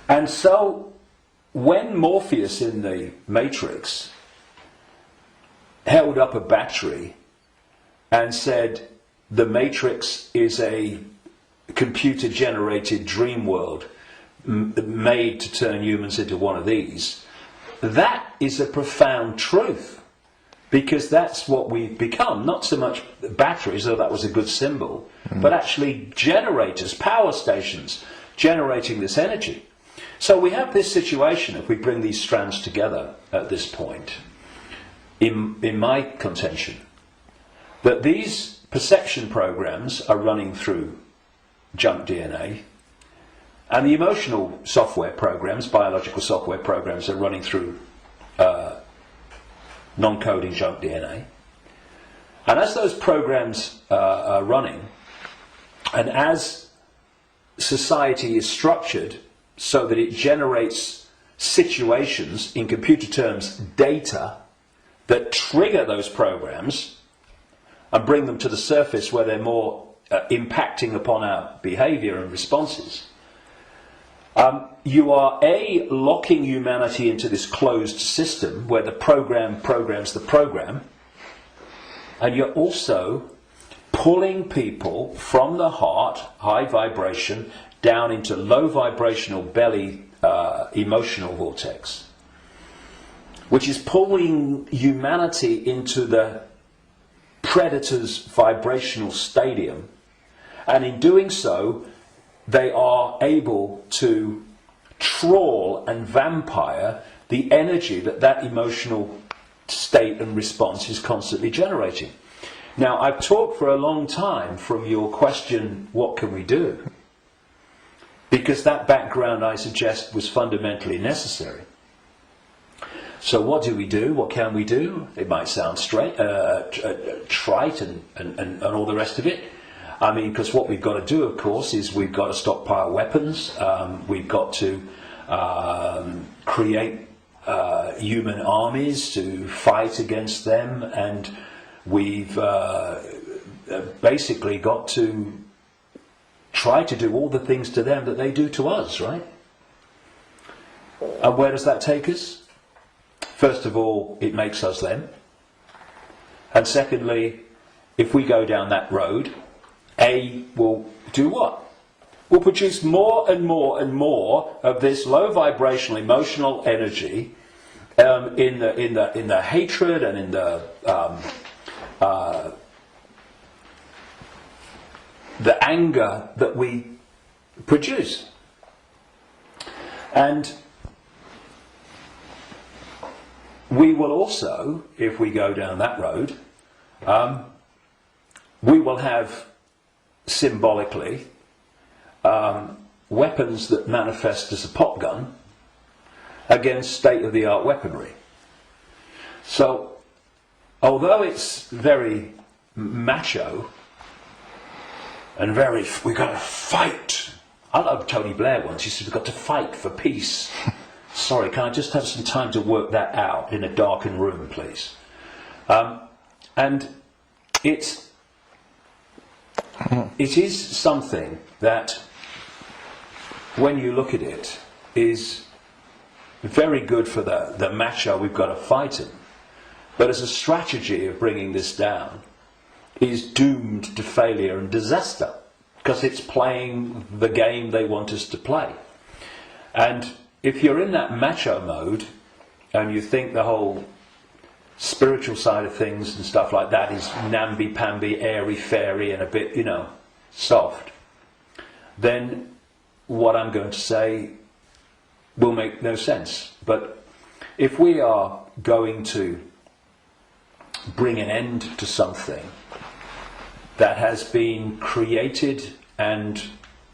Speaker 2: And so, when Morpheus in the Matrix held up a battery and said, the Matrix is a computer-generated dream world made to turn humans into one of these, that is a profound truth, because that's what we've become. Not so much batteries, though that was a good symbol, but actually generators, power stations, generating this energy. So we have this situation, if we bring these strands together at this point, in my contention, that these perception programs are running through junk DNA, and the emotional software programs, biological software programs, are running through non-coding junk DNA. And as those programs are running, and as society is structured so that it generates situations, in computer terms, data, that trigger those programs, and bring them to the surface where they're more impacting upon our behaviour and responses. You are locking humanity into this closed system where the program programs the program, and you're also pulling people from the heart, high vibration, down into low vibrational belly emotional vortex, which is pulling humanity into the predator's vibrational stadium, and in doing so they are able to trawl and vampire the energy that emotional state and response is constantly generating. Now, I've talked for a long time from your question, what can we do? Because that background, I suggest, was fundamentally necessary. So what do we do? What can we do? It might sound trite and all the rest of it. I mean, because what we've got to do, of course, is we've got to stockpile weapons. We've got to create human armies to fight against them. And we've basically got to try to do all the things to them that they do to us, right? And where does that take us? First of all, it makes us them. And secondly, if we go down that road, will do what? We'll produce more and more and more of this low vibrational emotional energy in the hatred and in the anger that we produce. And we will also, if we go down that road, we will have symbolically weapons that manifest as a pop gun against state-of-the-art weaponry. So, although it's very macho and very, we've got to fight. I love Tony Blair once, he said, we've got to fight for peace. Sorry, can I just have some time to work that out in a darkened room, please? And it is something that, when you look at it, is very good for the macho we've got to fight him. But as a strategy of bringing this down, is doomed to failure and disaster, because it's playing the game they want us to play. And if you're in that macho mode, and you think the whole spiritual side of things and stuff like that is namby-pamby, airy-fairy and a bit, soft, then what I'm going to say will make no sense. But if we are going to bring an end to something that has been created and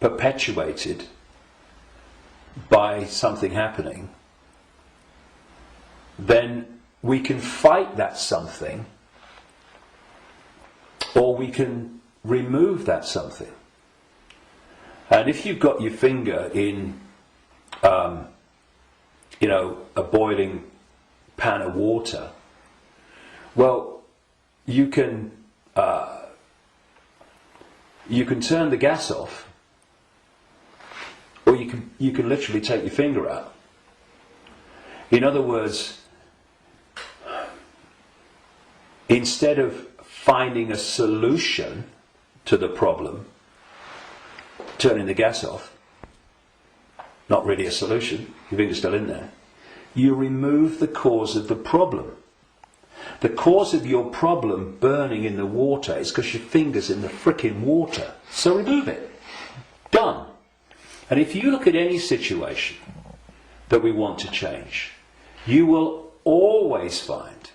Speaker 2: perpetuated by something happening, then we can fight that something, or we can remove that something. And if you've got your finger in, a boiling pan of water, well, you can turn the gas off, or you can literally take your finger out. In other words, instead of finding a solution to the problem, turning the gas off, not really a solution, your finger's still in there, you remove the cause of the problem. The cause of your problem burning in the water is because your finger's in the frickin' water. So remove it. Done. And if you look at any situation that we want to change, you will always find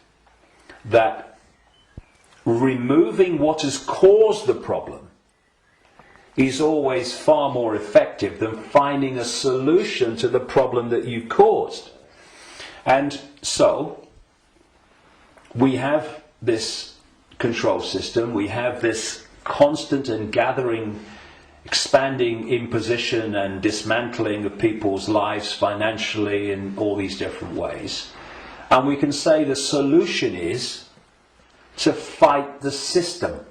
Speaker 2: that removing what has caused the problem is always far more effective than finding a solution to the problem that you caused. And so we have this control system, we have this constant and gathering, expanding imposition and dismantling of people's lives financially in all these different ways. And we can say the solution is to fight the system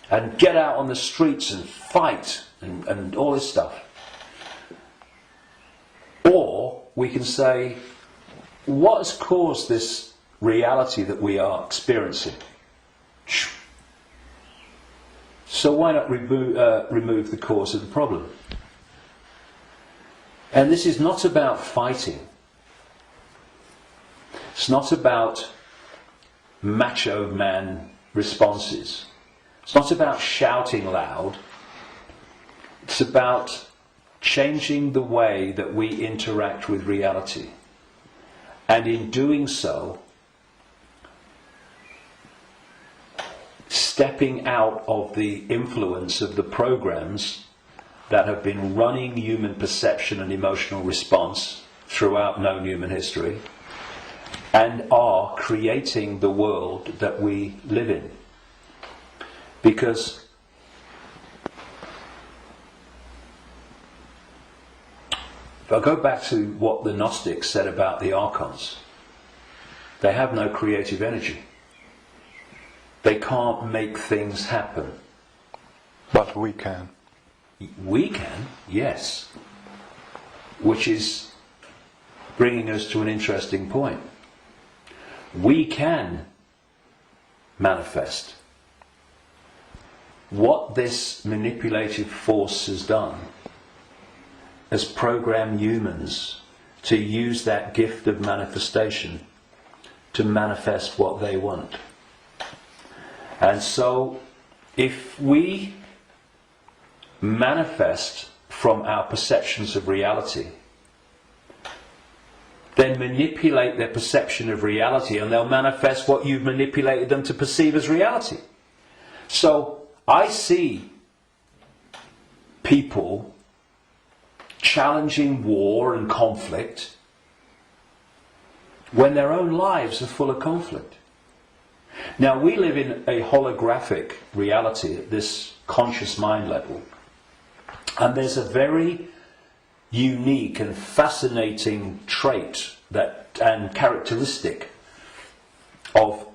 Speaker 2: and get out on the streets and fight and all this stuff. Or we can say, what has caused this reality that we are experiencing? So why not remove the cause of the problem? And this is not about fighting. It's not about macho man responses. It's not about shouting loud. It's about changing the way that we interact with reality. And in doing so, stepping out of the influence of the programs that have been running human perception and emotional response throughout known human history, and are creating the world that we live in. Because if I go back to what the Gnostics said about the Archons, they have no creative energy. They can't make things happen.
Speaker 1: But we can.
Speaker 2: We can, yes. Which is bringing us to an interesting point. We can manifest. What this manipulative force has done has programmed humans to use that gift of manifestation to manifest what they want. And so, if we manifest from our perceptions of reality, then manipulate their perception of reality, and they'll manifest what you've manipulated them to perceive as reality. So, I see people challenging war and conflict when their own lives are full of conflict. Now, we live in a holographic reality at this conscious mind level, and there's a very unique and fascinating trait and characteristic of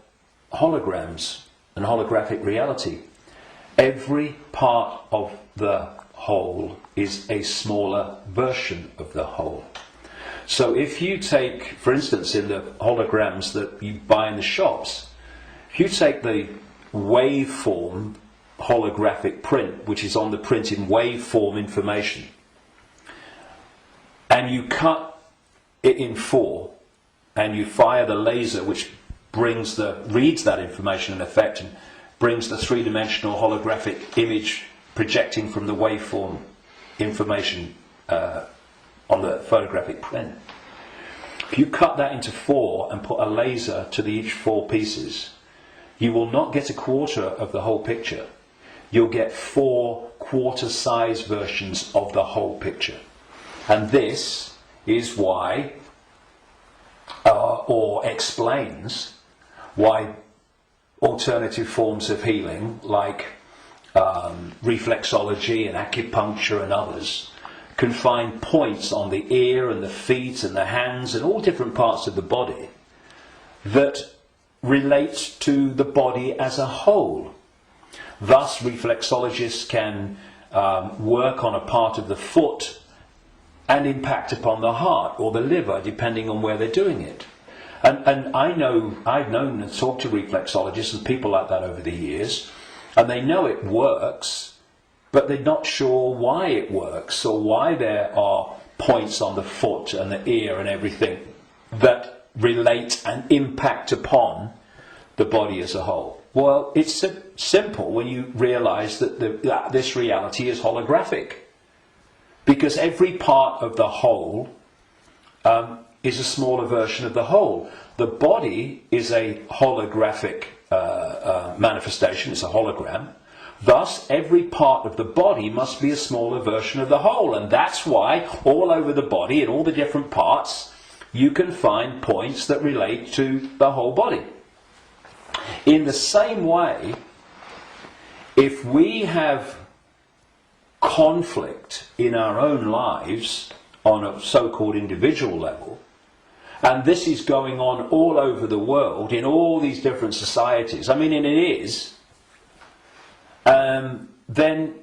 Speaker 2: holograms and holographic reality. Every part of the whole is a smaller version of the whole. So if you take, for instance, in the holograms that you buy in the shops, if you take the waveform holographic print, which is on the print in waveform information, and you cut it in four, and you fire the laser which reads that information in effect and brings the three-dimensional holographic image projecting from the waveform information on the photographic plane. If you cut that into 4 and put a laser to each 4 pieces, you will not get a quarter of the whole picture. You'll get 4 quarter-size versions of the whole picture. And this is why, or explains why alternative forms of healing, like reflexology and acupuncture and others, can find points on the ear and the feet and the hands and all different parts of the body that relate to the body as a whole. Thus, reflexologists can work on a part of the foot and impact upon the heart or the liver, depending on where they're doing it. And I've known and talked to reflexologists and people like that over the years, and they know it works, but they're not sure why it works or why there are points on the foot and the ear and everything that relate and impact upon the body as a whole. Well, it's simple when you realise that this reality is holographic, because every part of the whole is a smaller version of the whole. The body is a holographic manifestation, it's a hologram. Thus, every part of the body must be a smaller version of the whole, and that's why all over the body, in all the different parts, you can find points that relate to the whole body. In the same way, if we have conflict in our own lives on a so-called individual level, and this is going on all over the world in all these different societies, and it is, then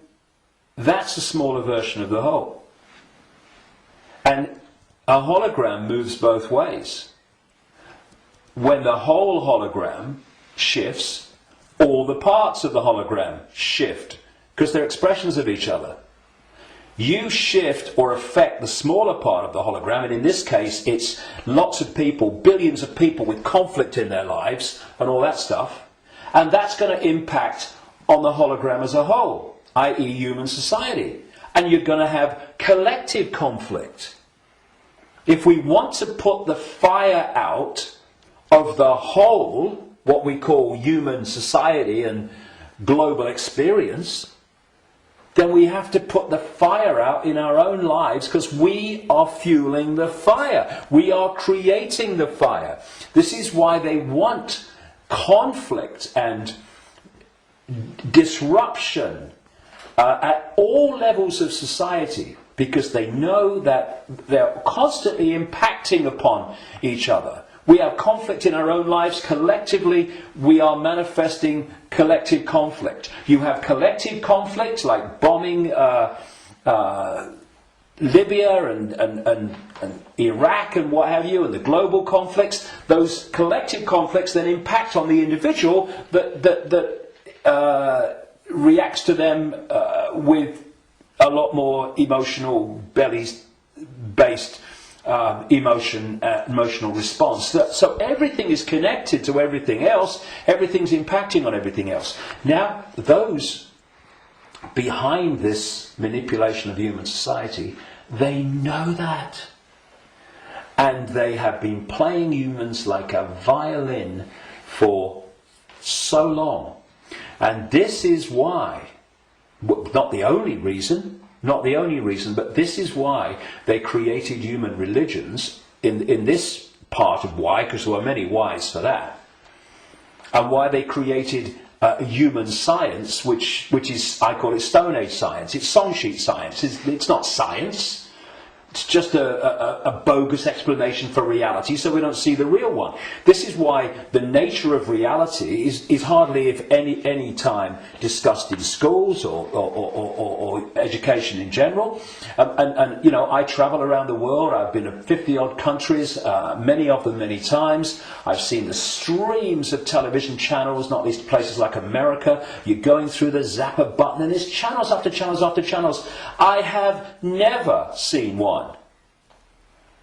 Speaker 2: that's a smaller version of the whole. And a hologram moves both ways. When the whole hologram shifts, all the parts of the hologram shift, because they're expressions of each other. You shift or affect the smaller part of the hologram, and in this case it's lots of people, billions of people with conflict in their lives and all that stuff, and that's going to impact on the hologram as a whole, i.e. human society. And you're going to have collective conflict. If we want to put the fire out of the whole, what we call human society and global experience, then we have to put the fire out in our own lives, because we are fueling the fire. We are creating the fire. This is why they want conflict and disruption at all levels of society, because they know that they're constantly impacting upon each other. We have conflict in our own lives. Collectively, we are manifesting collective conflict. You have collective conflicts like bombing Libya and Iraq and what have you, and the global conflicts. Those collective conflicts then impact on the individual that reacts to them with a lot more emotional, belly-based emotional response. So everything is connected to everything else. Everything's impacting on everything else. Now, those behind this manipulation of human society, they know that. And they have been playing humans like a violin for so long. And this is why, not the only reason, but this is why they created human religions in this part of why, because there were many whys for that, and why they created human science, which is, I call it Stone Age science. It's song sheet science. It's not science. It's just a bogus explanation for reality, so we don't see the real one. This is why the nature of reality is hardly, if any time, discussed in schools or education in general. And I travel around the world. I've been to 50-odd countries, many of them many times. I've seen the streams of television channels, not least places like America. You're going through the zapper button, and there's channels after channels after channels. I have never seen one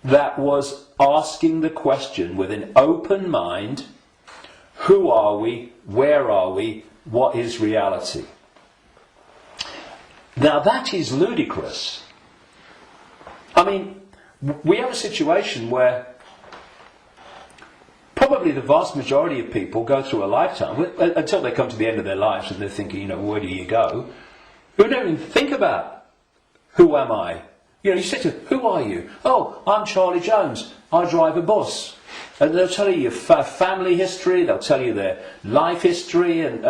Speaker 2: that was asking the question with an open mind, Who are we? Where are we? What is reality? Now that is ludicrous. I mean, we have a situation where probably the vast majority of people go through a lifetime, until they come to the end of their lives and they're thinking, you know, where do you go? Who don't even think about, who am I? You know, you say to them, who are you? Oh, I'm Charlie Jones. I drive a bus. And they'll tell you your family history, they'll tell you their life history and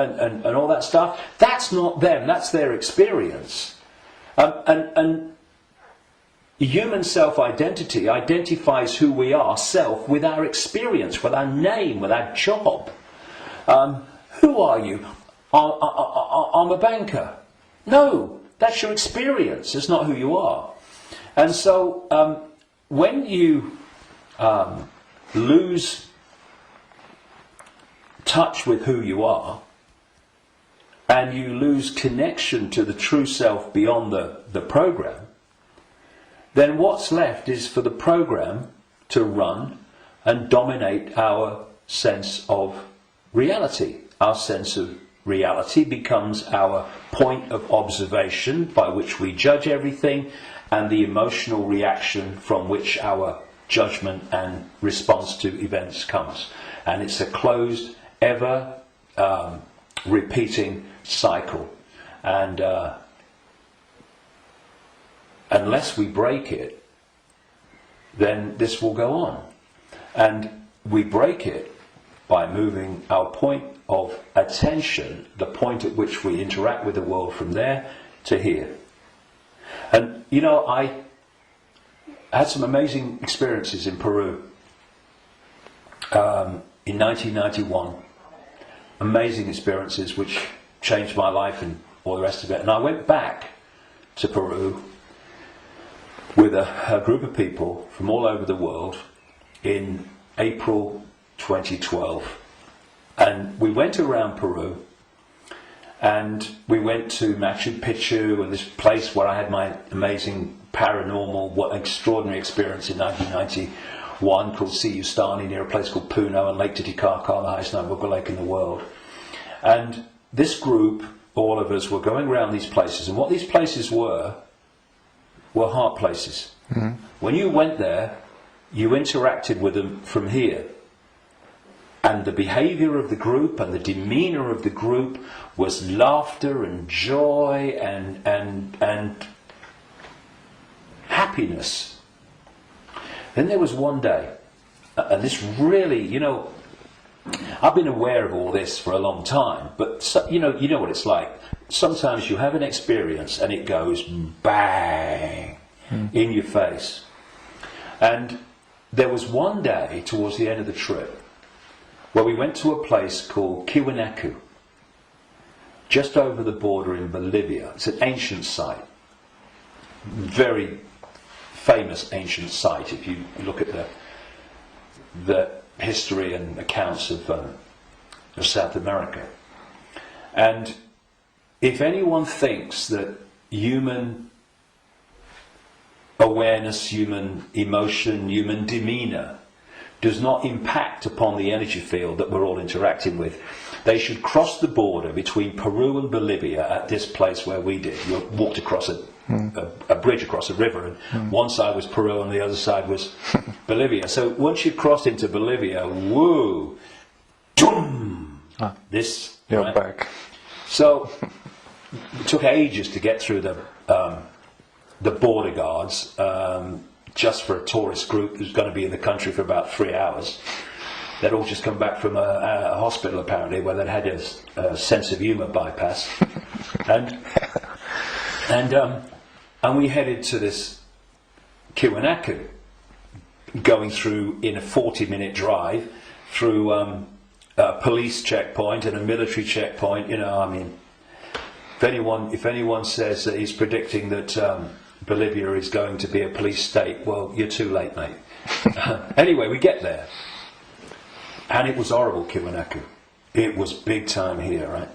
Speaker 2: all that stuff. That's not them, that's their experience. And human self-identity identifies who we are, self, with our experience, with our name, with our job. Who are you? I'm a banker. No, that's your experience, it's not who you are. And so when you lose touch with who you are, and you lose connection to the true self beyond the program, then what's left is for the program to run and dominate our sense of reality. Our sense of reality becomes our point of observation by which we judge everything, and the emotional reaction from which our judgment and response to events comes. And it's a closed, ever repeating cycle. And unless we break it, then this will go on. And we break it by moving our point of attention, the point at which we interact with the world, from there to here. And you know, I had some amazing experiences in Peru in 1991. Amazing experiences which changed my life and all the rest of it. And I went back to Peru with a group of people from all over the world in April 2012. And we went around Peru, and we went to Machu Picchu, and this place where I had my amazing paranormal, what extraordinary experience in 1991 called Siyustani, near a place called Puno, and Lake Titicaca, the highest navigable lake in the world. And this group, all of us, were going around these places, and what these places were heart places. Mm-hmm. When you went there, you interacted with them from here. And the behaviour of the group and the demeanour of the group was laughter and joy and happiness. Then there was one day, and this really, you know, I've been aware of all this for a long time, but you know what it's like. Sometimes you have an experience and it goes bang in your face. And there was one day towards the end of the trip where we went to a place called Tiwanaku, just over the border in Bolivia. It's an ancient site, very famous ancient site if you look at the history and accounts of South America. And if anyone thinks that human awareness, human emotion, human demeanour does not impact upon the energy field that we're all interacting with, they should cross the border between Peru and Bolivia at this place where we did. You walked across a bridge across a river, and one side was Peru and the other side was Bolivia. So once you crossed into Bolivia, woo, boom,
Speaker 1: you're
Speaker 2: right?
Speaker 1: back.
Speaker 2: So it took ages to get through the border guards, just for a tourist group who's going to be in the country for about 3 hours. They'd all just come back from a hospital apparently, where they'd had a sense of humour bypass, and we headed to this Tiwanaku, going through in a 40-minute drive through a police checkpoint and a military checkpoint. You know, I mean, if anyone says that he's predicting that Bolivia is going to be a police state, well, you're too late, mate. Anyway, we get there, and it was horrible, Tiwanaku. It was big time here, right?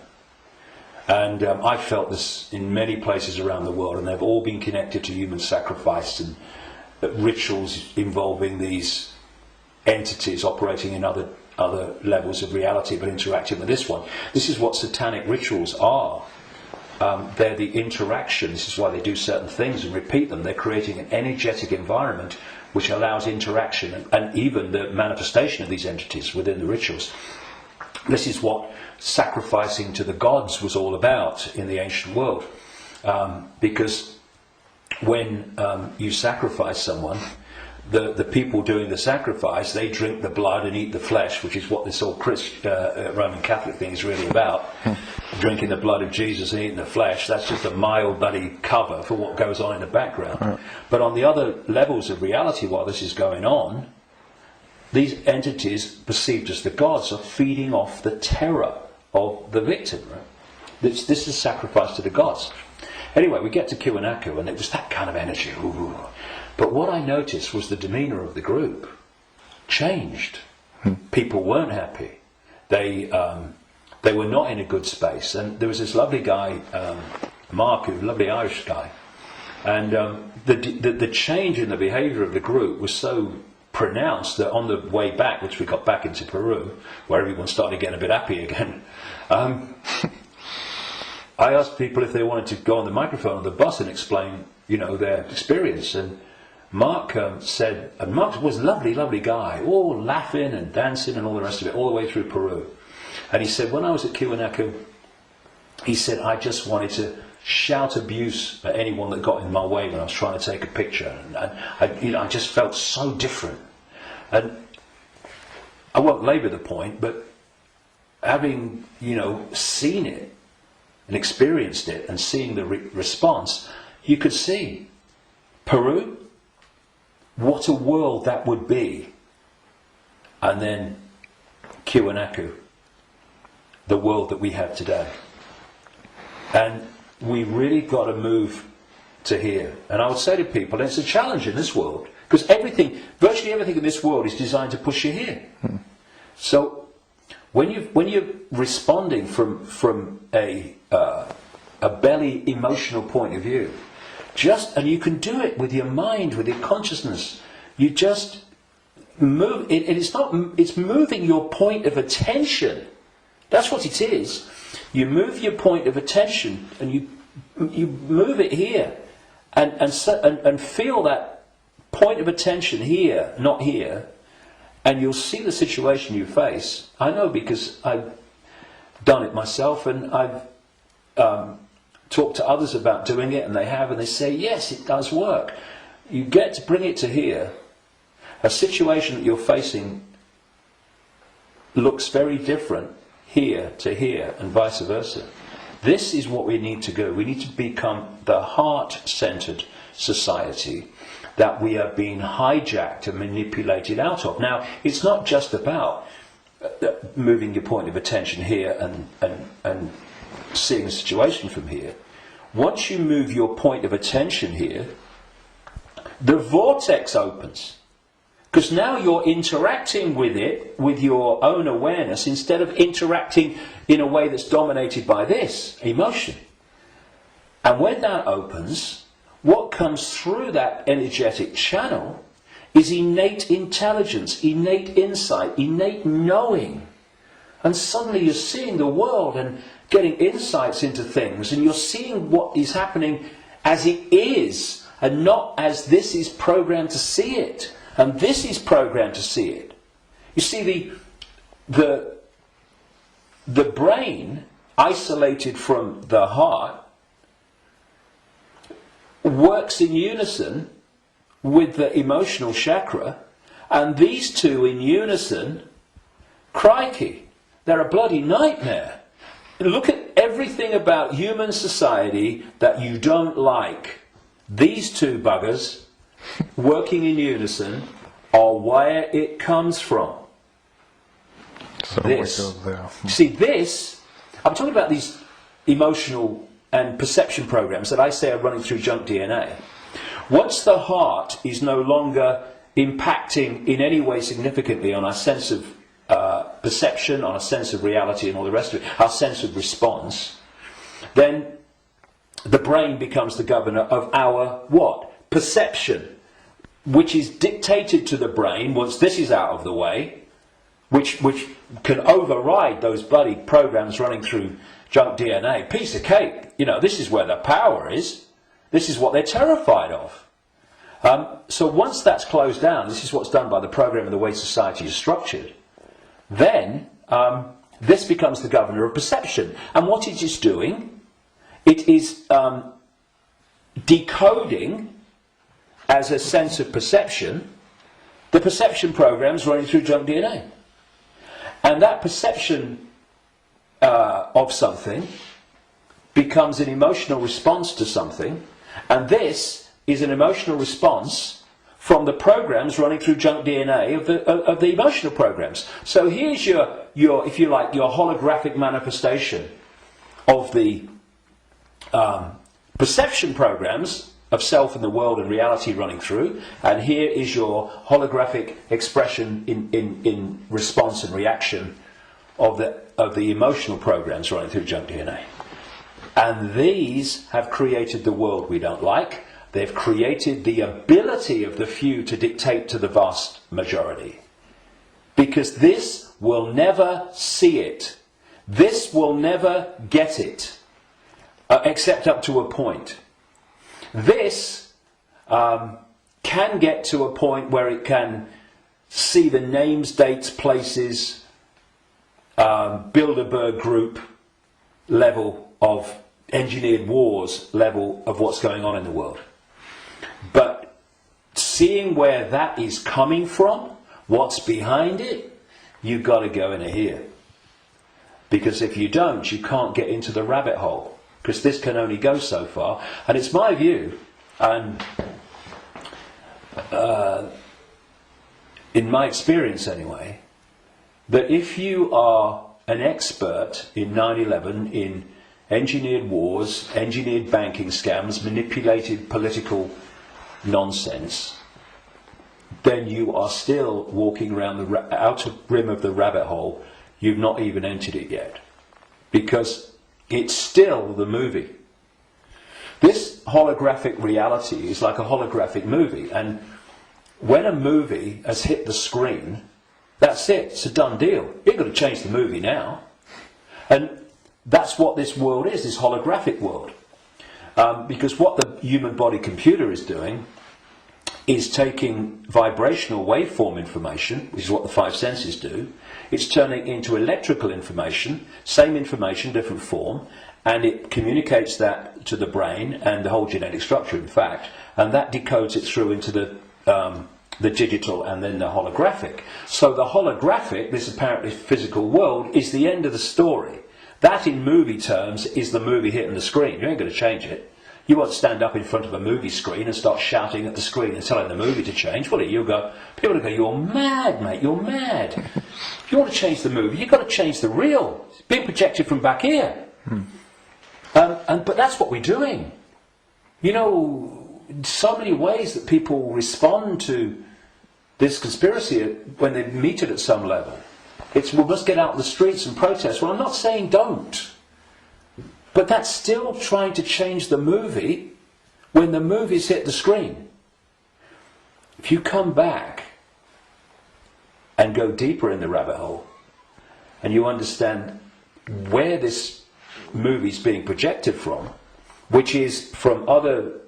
Speaker 2: And I felt this in many places around the world, and they've all been connected to human sacrifice and rituals involving these entities operating in other other levels of reality, but interacting with this one. This is what satanic rituals are. They're the interaction. This is why they do certain things and repeat them. They're creating an energetic environment which allows interaction and even the manifestation of these entities within the rituals. This is what sacrificing to the gods was all about in the ancient world. Because when you sacrifice someone, the people doing the sacrifice, they drink the blood and eat the flesh, which is what this whole Roman Catholic thing is really about. Drinking the blood of Jesus and eating the flesh, that's just a mild bloody cover for what goes on in the background. But on the other levels of reality, while this is going on, these entities, perceived as the gods, are feeding off the terror of the victim. Right? This is sacrifice to the gods. Anyway, we get to Kiwanaku, and it was that kind of energy. Ooh. But what I noticed was the demeanour of the group changed. People weren't happy. They were not in a good space. And there was this lovely guy, Mark, a lovely Irish guy, and the change in the behaviour of the group was so pronounced that on the way back, which we got back into Peru, where everyone started getting a bit happy again, I asked people if they wanted to go on the microphone on the bus and explain, their experience. And Mark said, and Mark was a lovely, lovely guy, all laughing and dancing and all the rest of it, all the way through Peru. And he said, when I was at Kiwanaku, he said, I just wanted to shout abuse at anyone that got in my way when I was trying to take a picture. And I just felt so different. And I won't labour the point, but having, seen it and experienced it and seeing the response, you could see Peru, what a world that would be. And then Kiwanaku, the world that we have today. And we really got to move to here. And I would say to people, it's a challenge in this world, because virtually everything in this world is designed to push you here. So when you're responding from a belly emotional point of view, and you can do it with your mind, with your consciousness, you just move. It's moving your point of attention. That's what it is. You move your point of attention, and you move it here, and feel that point of attention here, not here, and you'll see the situation you face. I know because I've done it myself, and I've talked to others about doing it, and they have, and they say, yes, it does work. You get to bring it to here. A situation that you're facing looks very different here to here, and vice versa. This is what we need to do. We need to become the heart-centered society that we are being hijacked and manipulated out of. Now, it's not just about moving your point of attention here and seeing the situation from here. Once you move your point of attention here, the vortex opens. Because now you're interacting with it, with your own awareness, instead of interacting in a way that's dominated by this emotion. And when that opens, what comes through that energetic channel is innate intelligence, innate insight, innate knowing. And suddenly you're seeing the world and getting insights into things, and you're seeing what is happening as it is, and not as this is programmed to see it. And this is programmed to see it. You see, the brain, isolated from the heart, works in unison with the emotional chakra, and these two in unison, crikey, they're a bloody nightmare. Look at everything about human society that you don't like. These two buggers working in unison are where it comes from.
Speaker 1: So
Speaker 2: this.
Speaker 1: we go there.
Speaker 2: See, this, I'm talking about these emotional and perception programs that I say are running through junk DNA. Once the heart is no longer impacting in any way significantly on our sense of perception, on our sense of reality and all the rest of it, our sense of response, then the brain becomes the governor of our what? Perception, which is dictated to the brain, once this is out of the way, which can override those bloody programs running through junk DNA. Piece of cake. You know, this is where the power is. This is what they're terrified of. So once that's closed down, this is what's done by the program of the way society is structured, then this becomes the governor of perception. And what it is doing, it is decoding as a sense of perception the perception programs running through junk DNA. And that perception of something becomes an emotional response to something, and this is an emotional response from the programs running through junk DNA of the emotional programs. So here's your, if you like, your holographic manifestation of the perception programs of self and the world and reality running through, and here is your holographic expression in response and reaction of the emotional programs running through junk DNA. And these have created the world we don't like. They've created the ability of the few to dictate to the vast majority. Because this will never see it. This will never get it. Except up to a point. This can get to a point where it can see the names, dates, places, Bilderberg group level of engineered wars level of what's going on in the world. But seeing where that is coming from, what's behind it, you've got to go in here. Because if you don't, you can't get into the rabbit hole. Because this can only go so far. And it's my view, and in my experience anyway, that if you are an expert in 9/11, in engineered wars, engineered banking scams, manipulated political nonsense, then you are still walking around the outer rim of the rabbit hole. You've not even entered it yet. Because it's still the movie. This holographic reality is like a holographic movie, and when a movie has hit the screen, that's it, it's a done deal. You've got to change the movie now. And that's what this world is, this holographic world. Because what the human body computer is doing is taking vibrational waveform information, which is what the five senses do. It's turning into electrical information, same information, different form, and it communicates that to the brain and the whole genetic structure, in fact, and that decodes it through into the digital and then the holographic. So the holographic, this apparently physical world, is the end of the story. That, in movie terms, is the movie hitting the screen. You ain't going to change it. You won't stand up in front of a movie screen and start shouting at the screen and telling the movie to change, will you? People will go, you're mad, mate, you're mad. If you want to change the movie, you've got to change the real. It's being projected from back here. But that's what we're doing. You know, so many ways that people respond to this conspiracy when they meet it at some level. It's, we must get out in the streets and protest. Well, I'm not saying don't. But that's still trying to change the movie when the movie's hit the screen. If you come back and go deeper in the rabbit hole, and you understand where this movie's being projected from, which is from other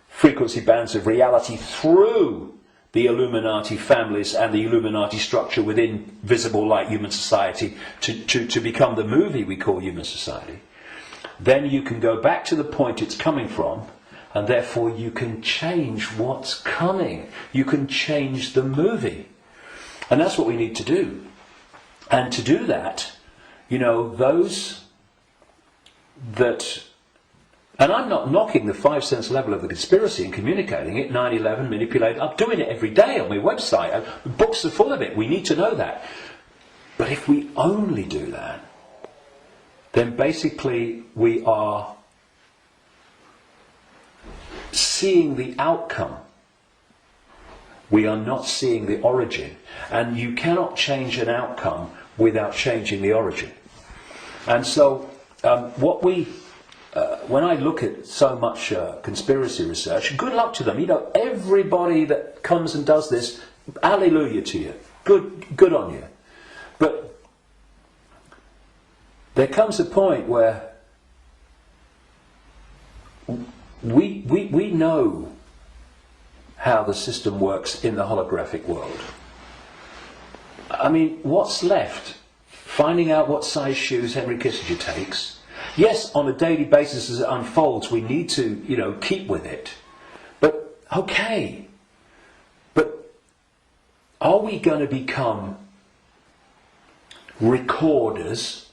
Speaker 2: frequency bands of reality through the Illuminati families and the Illuminati structure within visible light human society to become the movie we call human society, then you can go back to the point it's coming from, and therefore you can change what's coming. You can change the movie. And that's what we need to do. And to do that, you know, those that... And I'm not knocking the five sense level of the conspiracy and communicating it, 9/11, manipulating. I'm doing it every day on my website. Books are full of it. We need to know that. But if we only do that, then basically we are seeing the outcome. We are not seeing the origin. And you cannot change an outcome without changing the origin. And so when I look at so much conspiracy research, good luck to them. You know, everybody that comes and does this, hallelujah to you. good on you. But there comes a point where we know how the system works in the holographic world. I mean, what's left? Finding out what size shoes Henry Kissinger takes. Yes, on a daily basis as it unfolds, we need to, keep with it. But, okay. But are we going to become recorders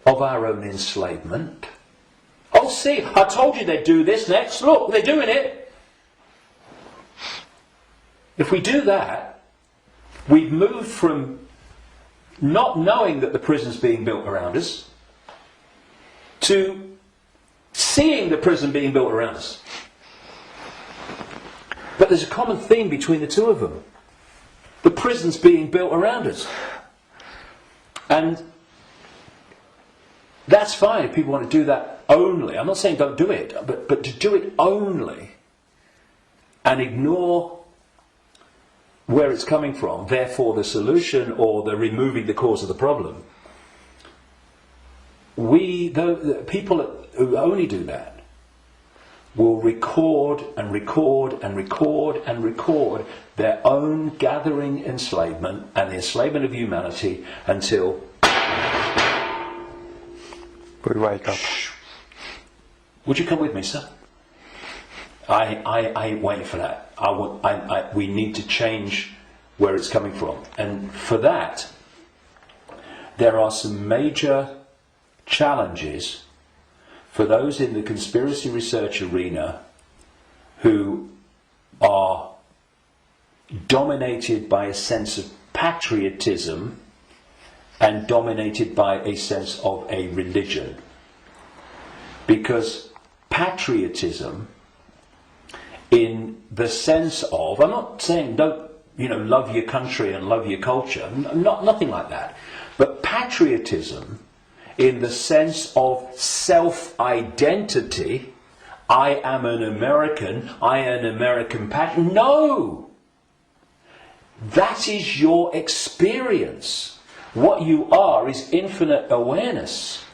Speaker 2: of our own enslavement? Oh, see, I told you they'd do this next. Look, they're doing it. If we do that, we've moved from not knowing that the prison's being built around us to seeing the prison being built around us. But there's a common theme between the two of them. The prison's being built around us. And that's fine if people want to do that only. I'm not saying don't do it, but to do it only and ignore where it's coming from, therefore the solution or the removing the cause of the problem. The people who only do that will record and record and record and record their own gathering enslavement and the enslavement of humanity until
Speaker 1: we wake up.
Speaker 2: Would you come with me, sir? I ain't waiting for that. We need to change where it's coming from. And for that, there are some major challenges for those in the conspiracy research arena who are dominated by a sense of patriotism and dominated by a sense of a religion. Because patriotism, in the sense of, I'm not saying don't, love your country and love your culture, nothing like that. But patriotism, in the sense of self-identity, I am an American, I am an American patriot. No! That is your experience. What you are is infinite awareness.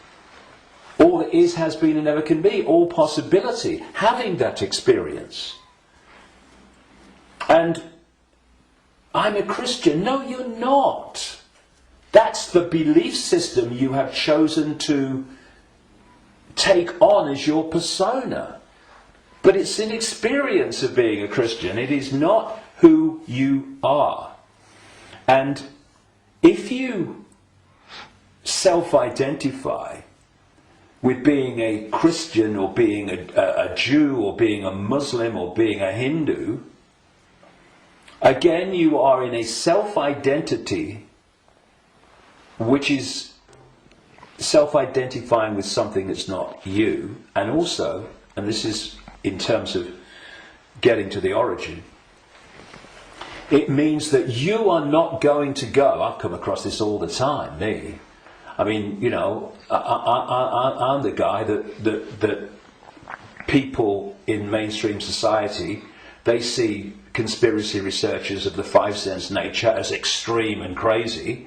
Speaker 2: All that is, has been, and never can be. All possibility. Having that experience. And I'm a Christian. No, you're not. That's the belief system you have chosen to take on as your persona. But it's an experience of being a Christian. It is not who you are. And if you self-identify with being a Christian or being a Jew or being a Muslim or being a Hindu, again you are in a self-identity which is self-identifying with something that's not you. And also, and this is in terms of getting to the origin, it means that you are not going to go, I've come across this all the time, me. I mean, I'm the guy that people in mainstream society, they see conspiracy researchers of the five sense nature as extreme and crazy.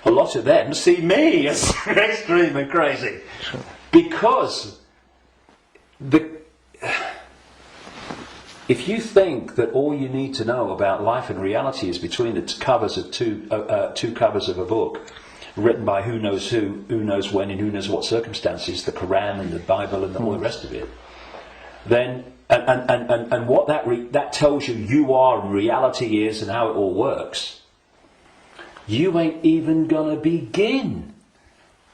Speaker 2: A lot of them see me as extreme and crazy. Because if you think that all you need to know about life and reality is between the covers of two covers of a book written by who knows when, and who knows what circumstances, the Quran and the Bible and all the rest of it, then and what that tells you are and reality is and how it all works, you ain't even gonna begin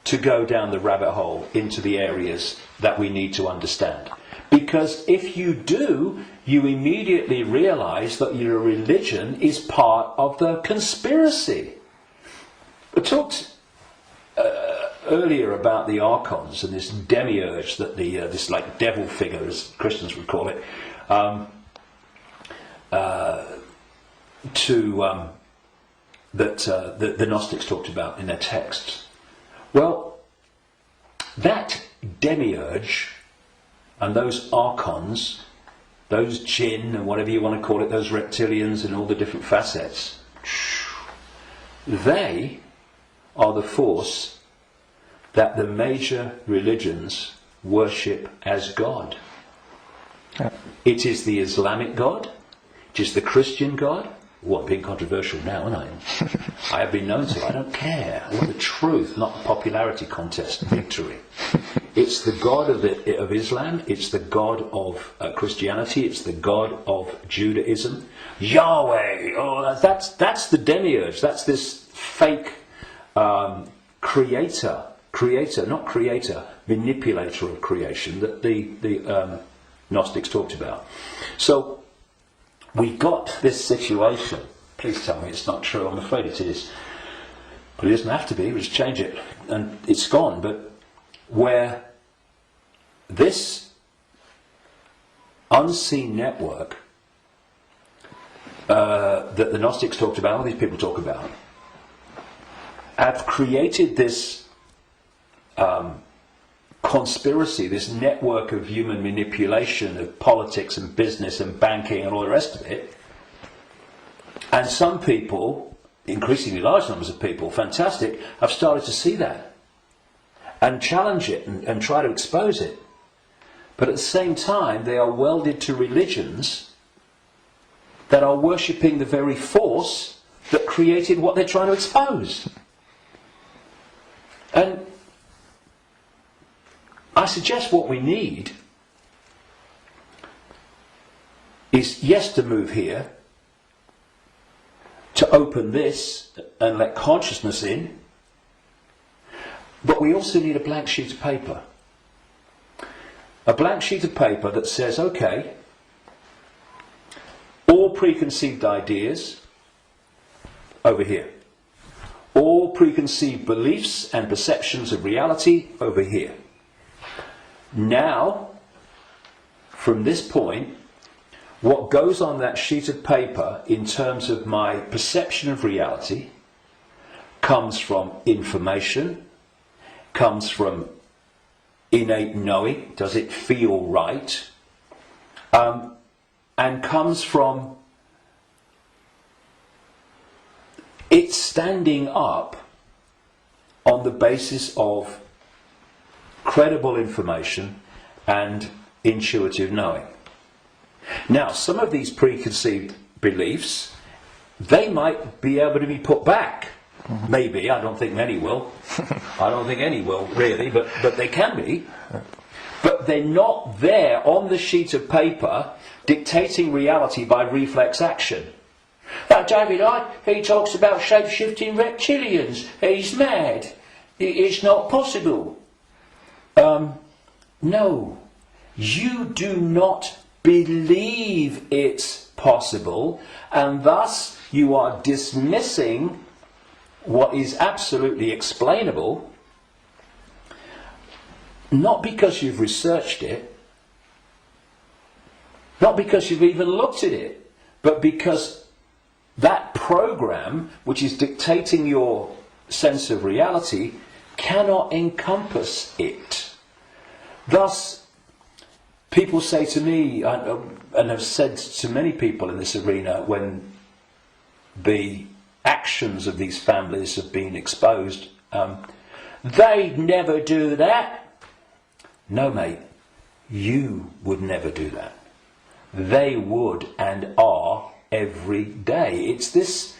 Speaker 2: to go down the rabbit hole into the areas that we need to understand. Because if you do, you immediately realize that your religion is part of the conspiracy. I talked earlier about the Archons and this Demiurge, that this like devil figure, as Christians would call it, that the Gnostics talked about in their texts. Well, that Demiurge and those Archons, those jinn and whatever you want to call it, those reptilians and all the different facets, They are the force that the major religions worship as God.
Speaker 1: Yeah.
Speaker 2: It is the Islamic God, it is the Christian God. Well, I'm being controversial now, aren't I? I have been known to. I don't care. I want the truth, not the popularity contest victory. It's the God of Islam, it's the God of Christianity, it's the God of Judaism. Yahweh, oh, that's the Demiurge, that's this fake manipulator of creation that the Gnostics talked about. So we got this situation. Please tell me it's not true. I'm afraid it is. But it doesn't have to be. We just change it and it's gone. But where this unseen network that the Gnostics talked about, all these people talk about, have created this conspiracy, this network of human manipulation of politics and business and banking and all the rest of it. And some people, increasingly large numbers of people, fantastic, have started to see that and challenge it and try to expose it. But at the same time, they are welded to religions that are worshipping the very force that created what they're trying to expose. And I suggest what we need is, yes, to move here, to open this and let consciousness in, but we also need a blank sheet of paper. A blank sheet of paper that says, okay, all preconceived ideas over here. All preconceived beliefs and perceptions of reality over here. Now, from this point, what goes on that sheet of paper in terms of my perception of reality comes from information, comes from innate knowing, does it feel right, and comes from it standing up on the basis of credible information and intuitive knowing. Now, some of these preconceived beliefs, they might be able to be put back. Maybe, I don't think many will. I don't think any will, really, but they can be. But they're not there on the sheet of paper dictating reality by reflex action. That David Icke, he talks about shape-shifting reptilians. He's mad. It's not possible. No, you do not believe it's possible, and thus you are dismissing what is absolutely explainable, not because you've researched it, not because you've even looked at it, but because that program, which is dictating your sense of reality, cannot encompass it. Thus, people say to me, and have said to many people in this arena, when the actions of these families have been exposed, they'd never do that. No, mate, you would never do that. They would and are every day. It's this,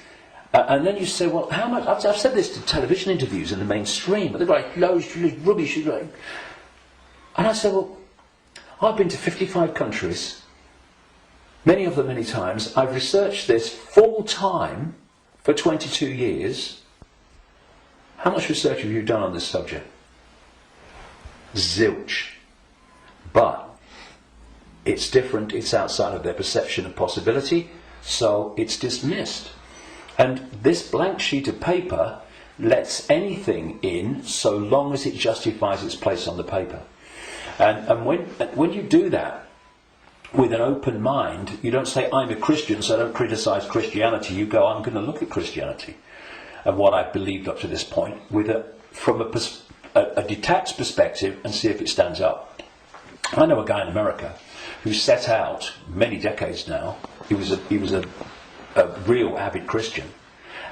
Speaker 2: and then you say, well, how much? I've said this to television interviews in the mainstream, but they're like, loads of rubbish. And I say, well, I've been to 55 countries, many of them many times. I've researched this full time for 22 years. How much research have you done on this subject? Zilch. But it's different, it's outside of their perception of possibility, so it's dismissed. And this blank sheet of paper lets anything in so long as it justifies its place on the paper. And when you do that with an open mind, you don't say, I'm a Christian, so I don't criticise Christianity. You go, I'm going to look at Christianity and what I've believed up to this point from a detached perspective and see if it stands up. I know a guy in America who set out many decades now. He was a real avid Christian,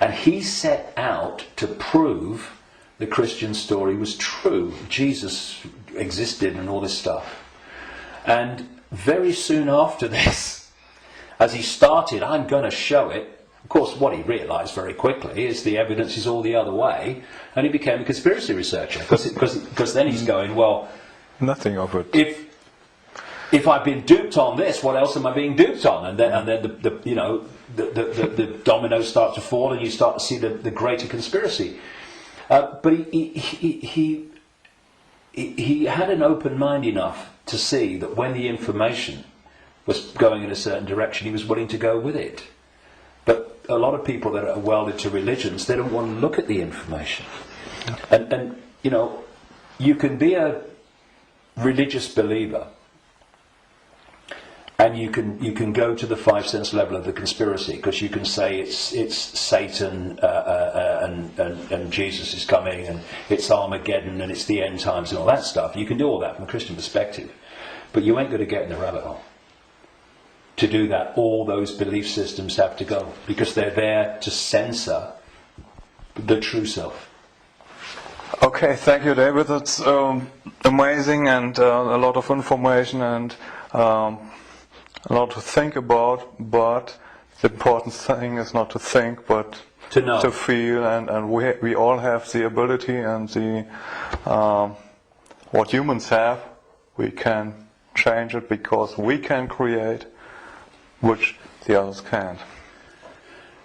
Speaker 2: And he set out to prove the Christian story was true. Jesus existed and all this stuff. And very soon after this, as he started, I'm going to show it. Of course, what he realised very quickly is the evidence is all the other way, and he became a conspiracy researcher. Because then he's going, well,
Speaker 1: nothing of it.
Speaker 2: If I've been duped on this, what else am I being duped on? And then the dominoes start to fall, and you start to see the greater conspiracy. But he had an open mind enough to see that when the information was going in a certain direction, he was willing to go with it. But a lot of people that are welded to religions, they don't want to look at the information. And you can be a religious believer, and you can go to the 5 sense level of the conspiracy, because you can say it's Satan and Jesus is coming, and it's Armageddon, and it's the end times and all that stuff. You can do all that from a Christian perspective, but you ain't going to get in the rabbit hole. To do that, all those belief systems have to go, because they're there to censor the true self.
Speaker 1: Okay, thank you, David. That's amazing, and a lot of information, and a lot to think about. But the important thing is not to think, but
Speaker 2: to know,
Speaker 1: to feel, and we all have the ability and the what humans have. We can change it because we can create, which the others can't.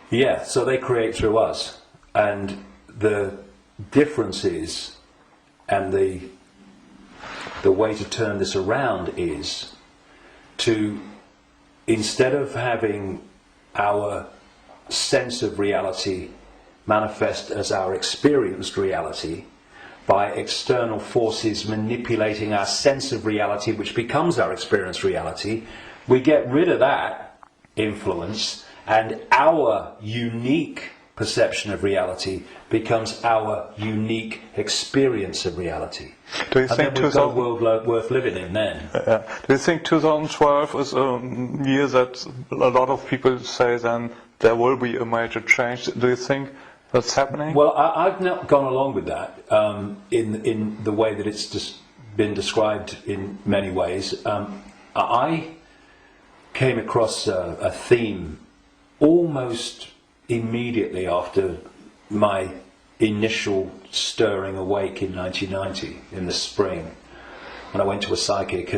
Speaker 2: Yeah, so they create through us, and the difference is, and the way to turn this around is to, instead of having our sense of reality manifest as our experienced reality by external forces manipulating our sense of reality, which becomes our experienced reality, we get rid of that influence, and our unique perception of reality becomes our unique experience of reality.
Speaker 1: Do you think
Speaker 2: we've got a world worth living in then?
Speaker 1: Do you think 2012 is a year that a lot of people say then there will be a major change? Do you think that's happening?
Speaker 2: Well, I've not gone along with that in the way that it's just been described in many ways. I came across a theme almost immediately after my initial stirring awake in 1990 in the spring, when I went to a psychic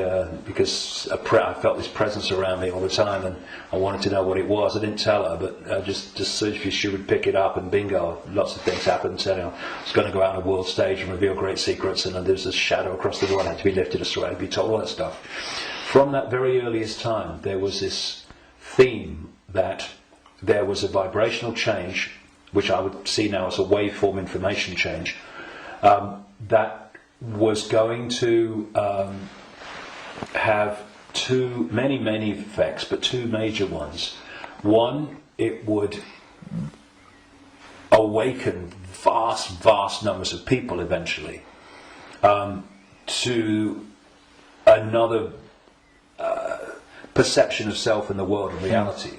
Speaker 2: because I felt this presence around me all the time, and I wanted to know what it was. I didn't tell her, but just so she would pick it up, and bingo, lots of things happened. So, I was going to go out on a world stage and reveal great secrets, and there was a shadow across the world had to be lifted astray, be told all that stuff. From that very earliest time, there was this theme that there was a vibrational change, which I would see now as a waveform information change, that was going to have many effects, but two major ones. One, it would awaken vast numbers of people eventually to another perception of self in the world and reality.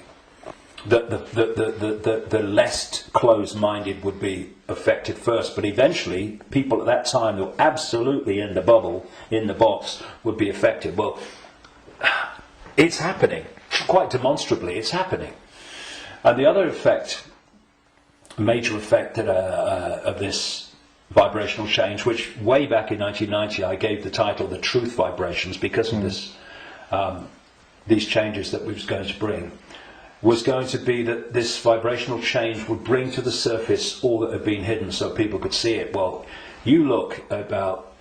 Speaker 2: The less closed-minded would be affected first, but eventually people at that time who were absolutely in the bubble, in the box, would be affected. Well, it's happening, quite demonstrably, it's happening. And the other effect, major effect of this vibrational change, which way back in 1990 I gave the title The Truth Vibrations because of this, these changes that we was going to bring, was going to be that this vibrational change would bring to the surface all that had been hidden so people could see it. Well, you look about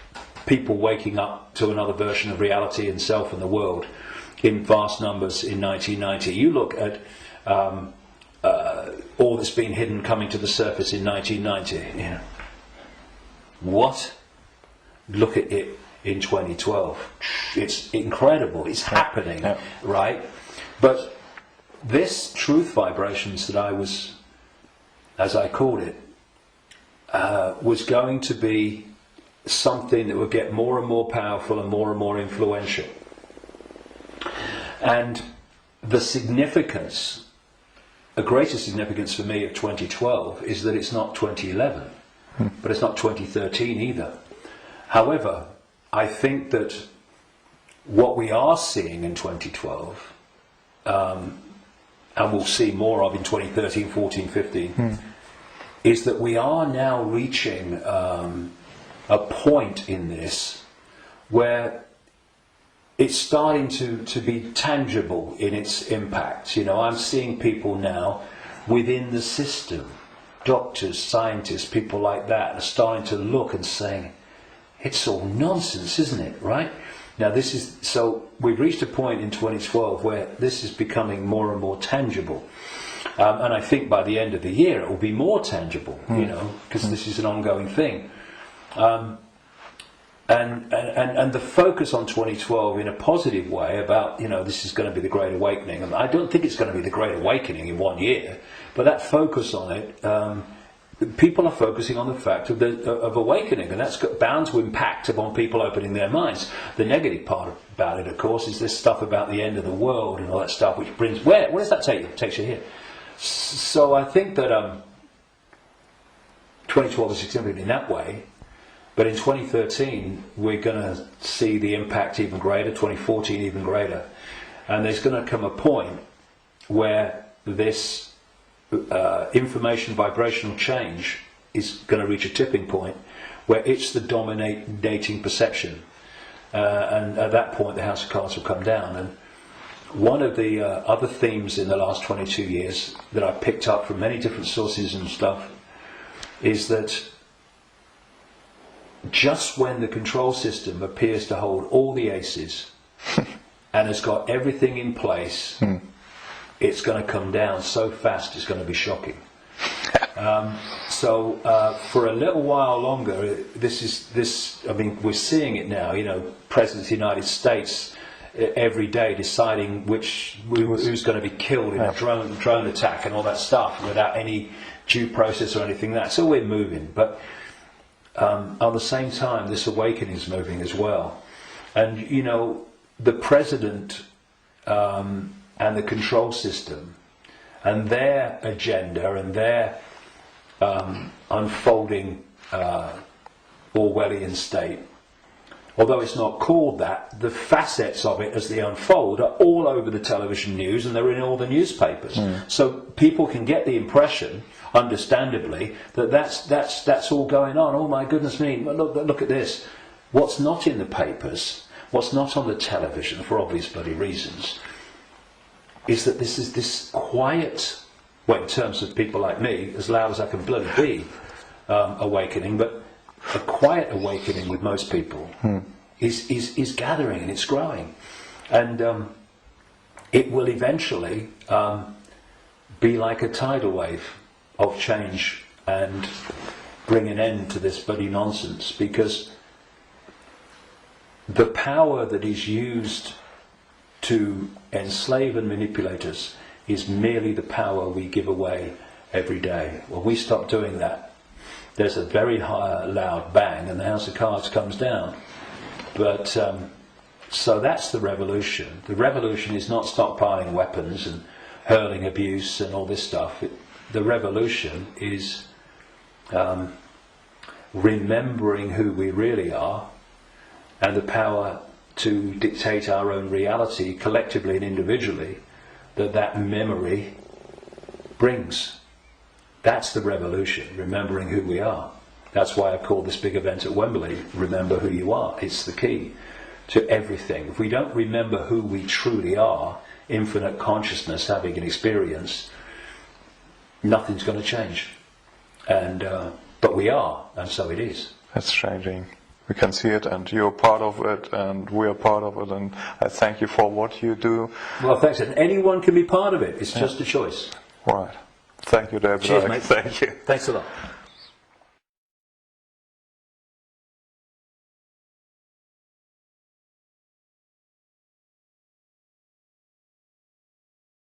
Speaker 2: people waking up to another version of reality and self and the world in vast numbers in 1990. You look at all that's been hidden coming to the surface in 1990. What? Look at it in 2012. It's incredible. It's happening, right? But this truth vibrations that I was, as I called it, was going to be something that would get more and more powerful and more influential. And the significance a greater significance for me of 2012 is that it's not 2011, but it's not 2013 either. However, I think that what we are seeing in 2012, and we'll see more of in 2013, 14, 15, is that we are now reaching a point in this where it's starting to be tangible in its impact. You know, I'm seeing people now within the system, doctors, scientists, people like that, are starting to look and saying, it's all nonsense, isn't it, right? Now this is, so we've reached a point in 2012 where this is becoming more and more tangible. And I think by the end of the year it will be more tangible, you know, because this is an ongoing thing. And the focus on 2012 in a positive way about, you know, this is going to be the Great Awakening. And I don't think it's going to be the Great Awakening in 1 year, but that focus on it, people are focusing on the fact of awakening, and that's bound to impact upon people opening their minds. The negative part about it, of course, is this stuff about the end of the world and all that stuff, which brings, where does that take you? It takes you here. So I think that 2012 is significant in that way. But in 2013, we're going to see the impact even greater, 2014 even greater. And there's going to come a point where this information vibrational change is going to reach a tipping point where it's the dominating perception. And at that point, the House of Cards will come down. And one of the other themes in the last 22 years that I picked up from many different sources and stuff is that just when the control system appears to hold all the aces and has got everything in place, it's going to come down so fast it's going to be shocking. So for a little while longer, I mean, we're seeing it now, you know, President of the United States every day deciding who's going to be killed in a drone attack and all that stuff without any due process or anything like that. So we're moving, but at the same time, this awakening is moving as well. And, you know, the president and the control system and their agenda and their unfolding Orwellian state, although it's not called that, the facets of it as they unfold are all over the television news and they're in all the newspapers. So people can get the impression, understandably, that that's all going on. Oh my goodness me, look at this. What's not in the papers, what's not on the television, for obvious bloody reasons, is that this is this quiet, well, in terms of people like me, as loud as I can bloody be, awakening, but a quiet awakening with most people is gathering and it's growing. And it will eventually be like a tidal wave of change and bring an end to this bloody nonsense, because the power that is used to enslave and manipulate us is merely the power we give away every day. When we stop doing that, there's a very loud bang and the House of Cards comes down. But so that's the revolution. The revolution is not stockpiling weapons and hurling abuse and all this stuff. The revolution is remembering who we really are and the power to dictate our own reality collectively and individually that memory brings. That's the revolution, remembering who we are. That's why I've called this big event at Wembley, Remember Who You Are. It's the key to everything. If we don't remember who we truly are, infinite consciousness having an experience, nothing's going to change. And but we are, and so it is.
Speaker 1: It's changing. We can see it, and you're part of it, and we are part of it, and I thank you for what you do.
Speaker 2: Well, thanks. And anyone can be part of it. It's just a choice.
Speaker 1: Right. Thank you, David.
Speaker 2: Cheers, mate.
Speaker 1: Thank you.
Speaker 2: Thanks a lot.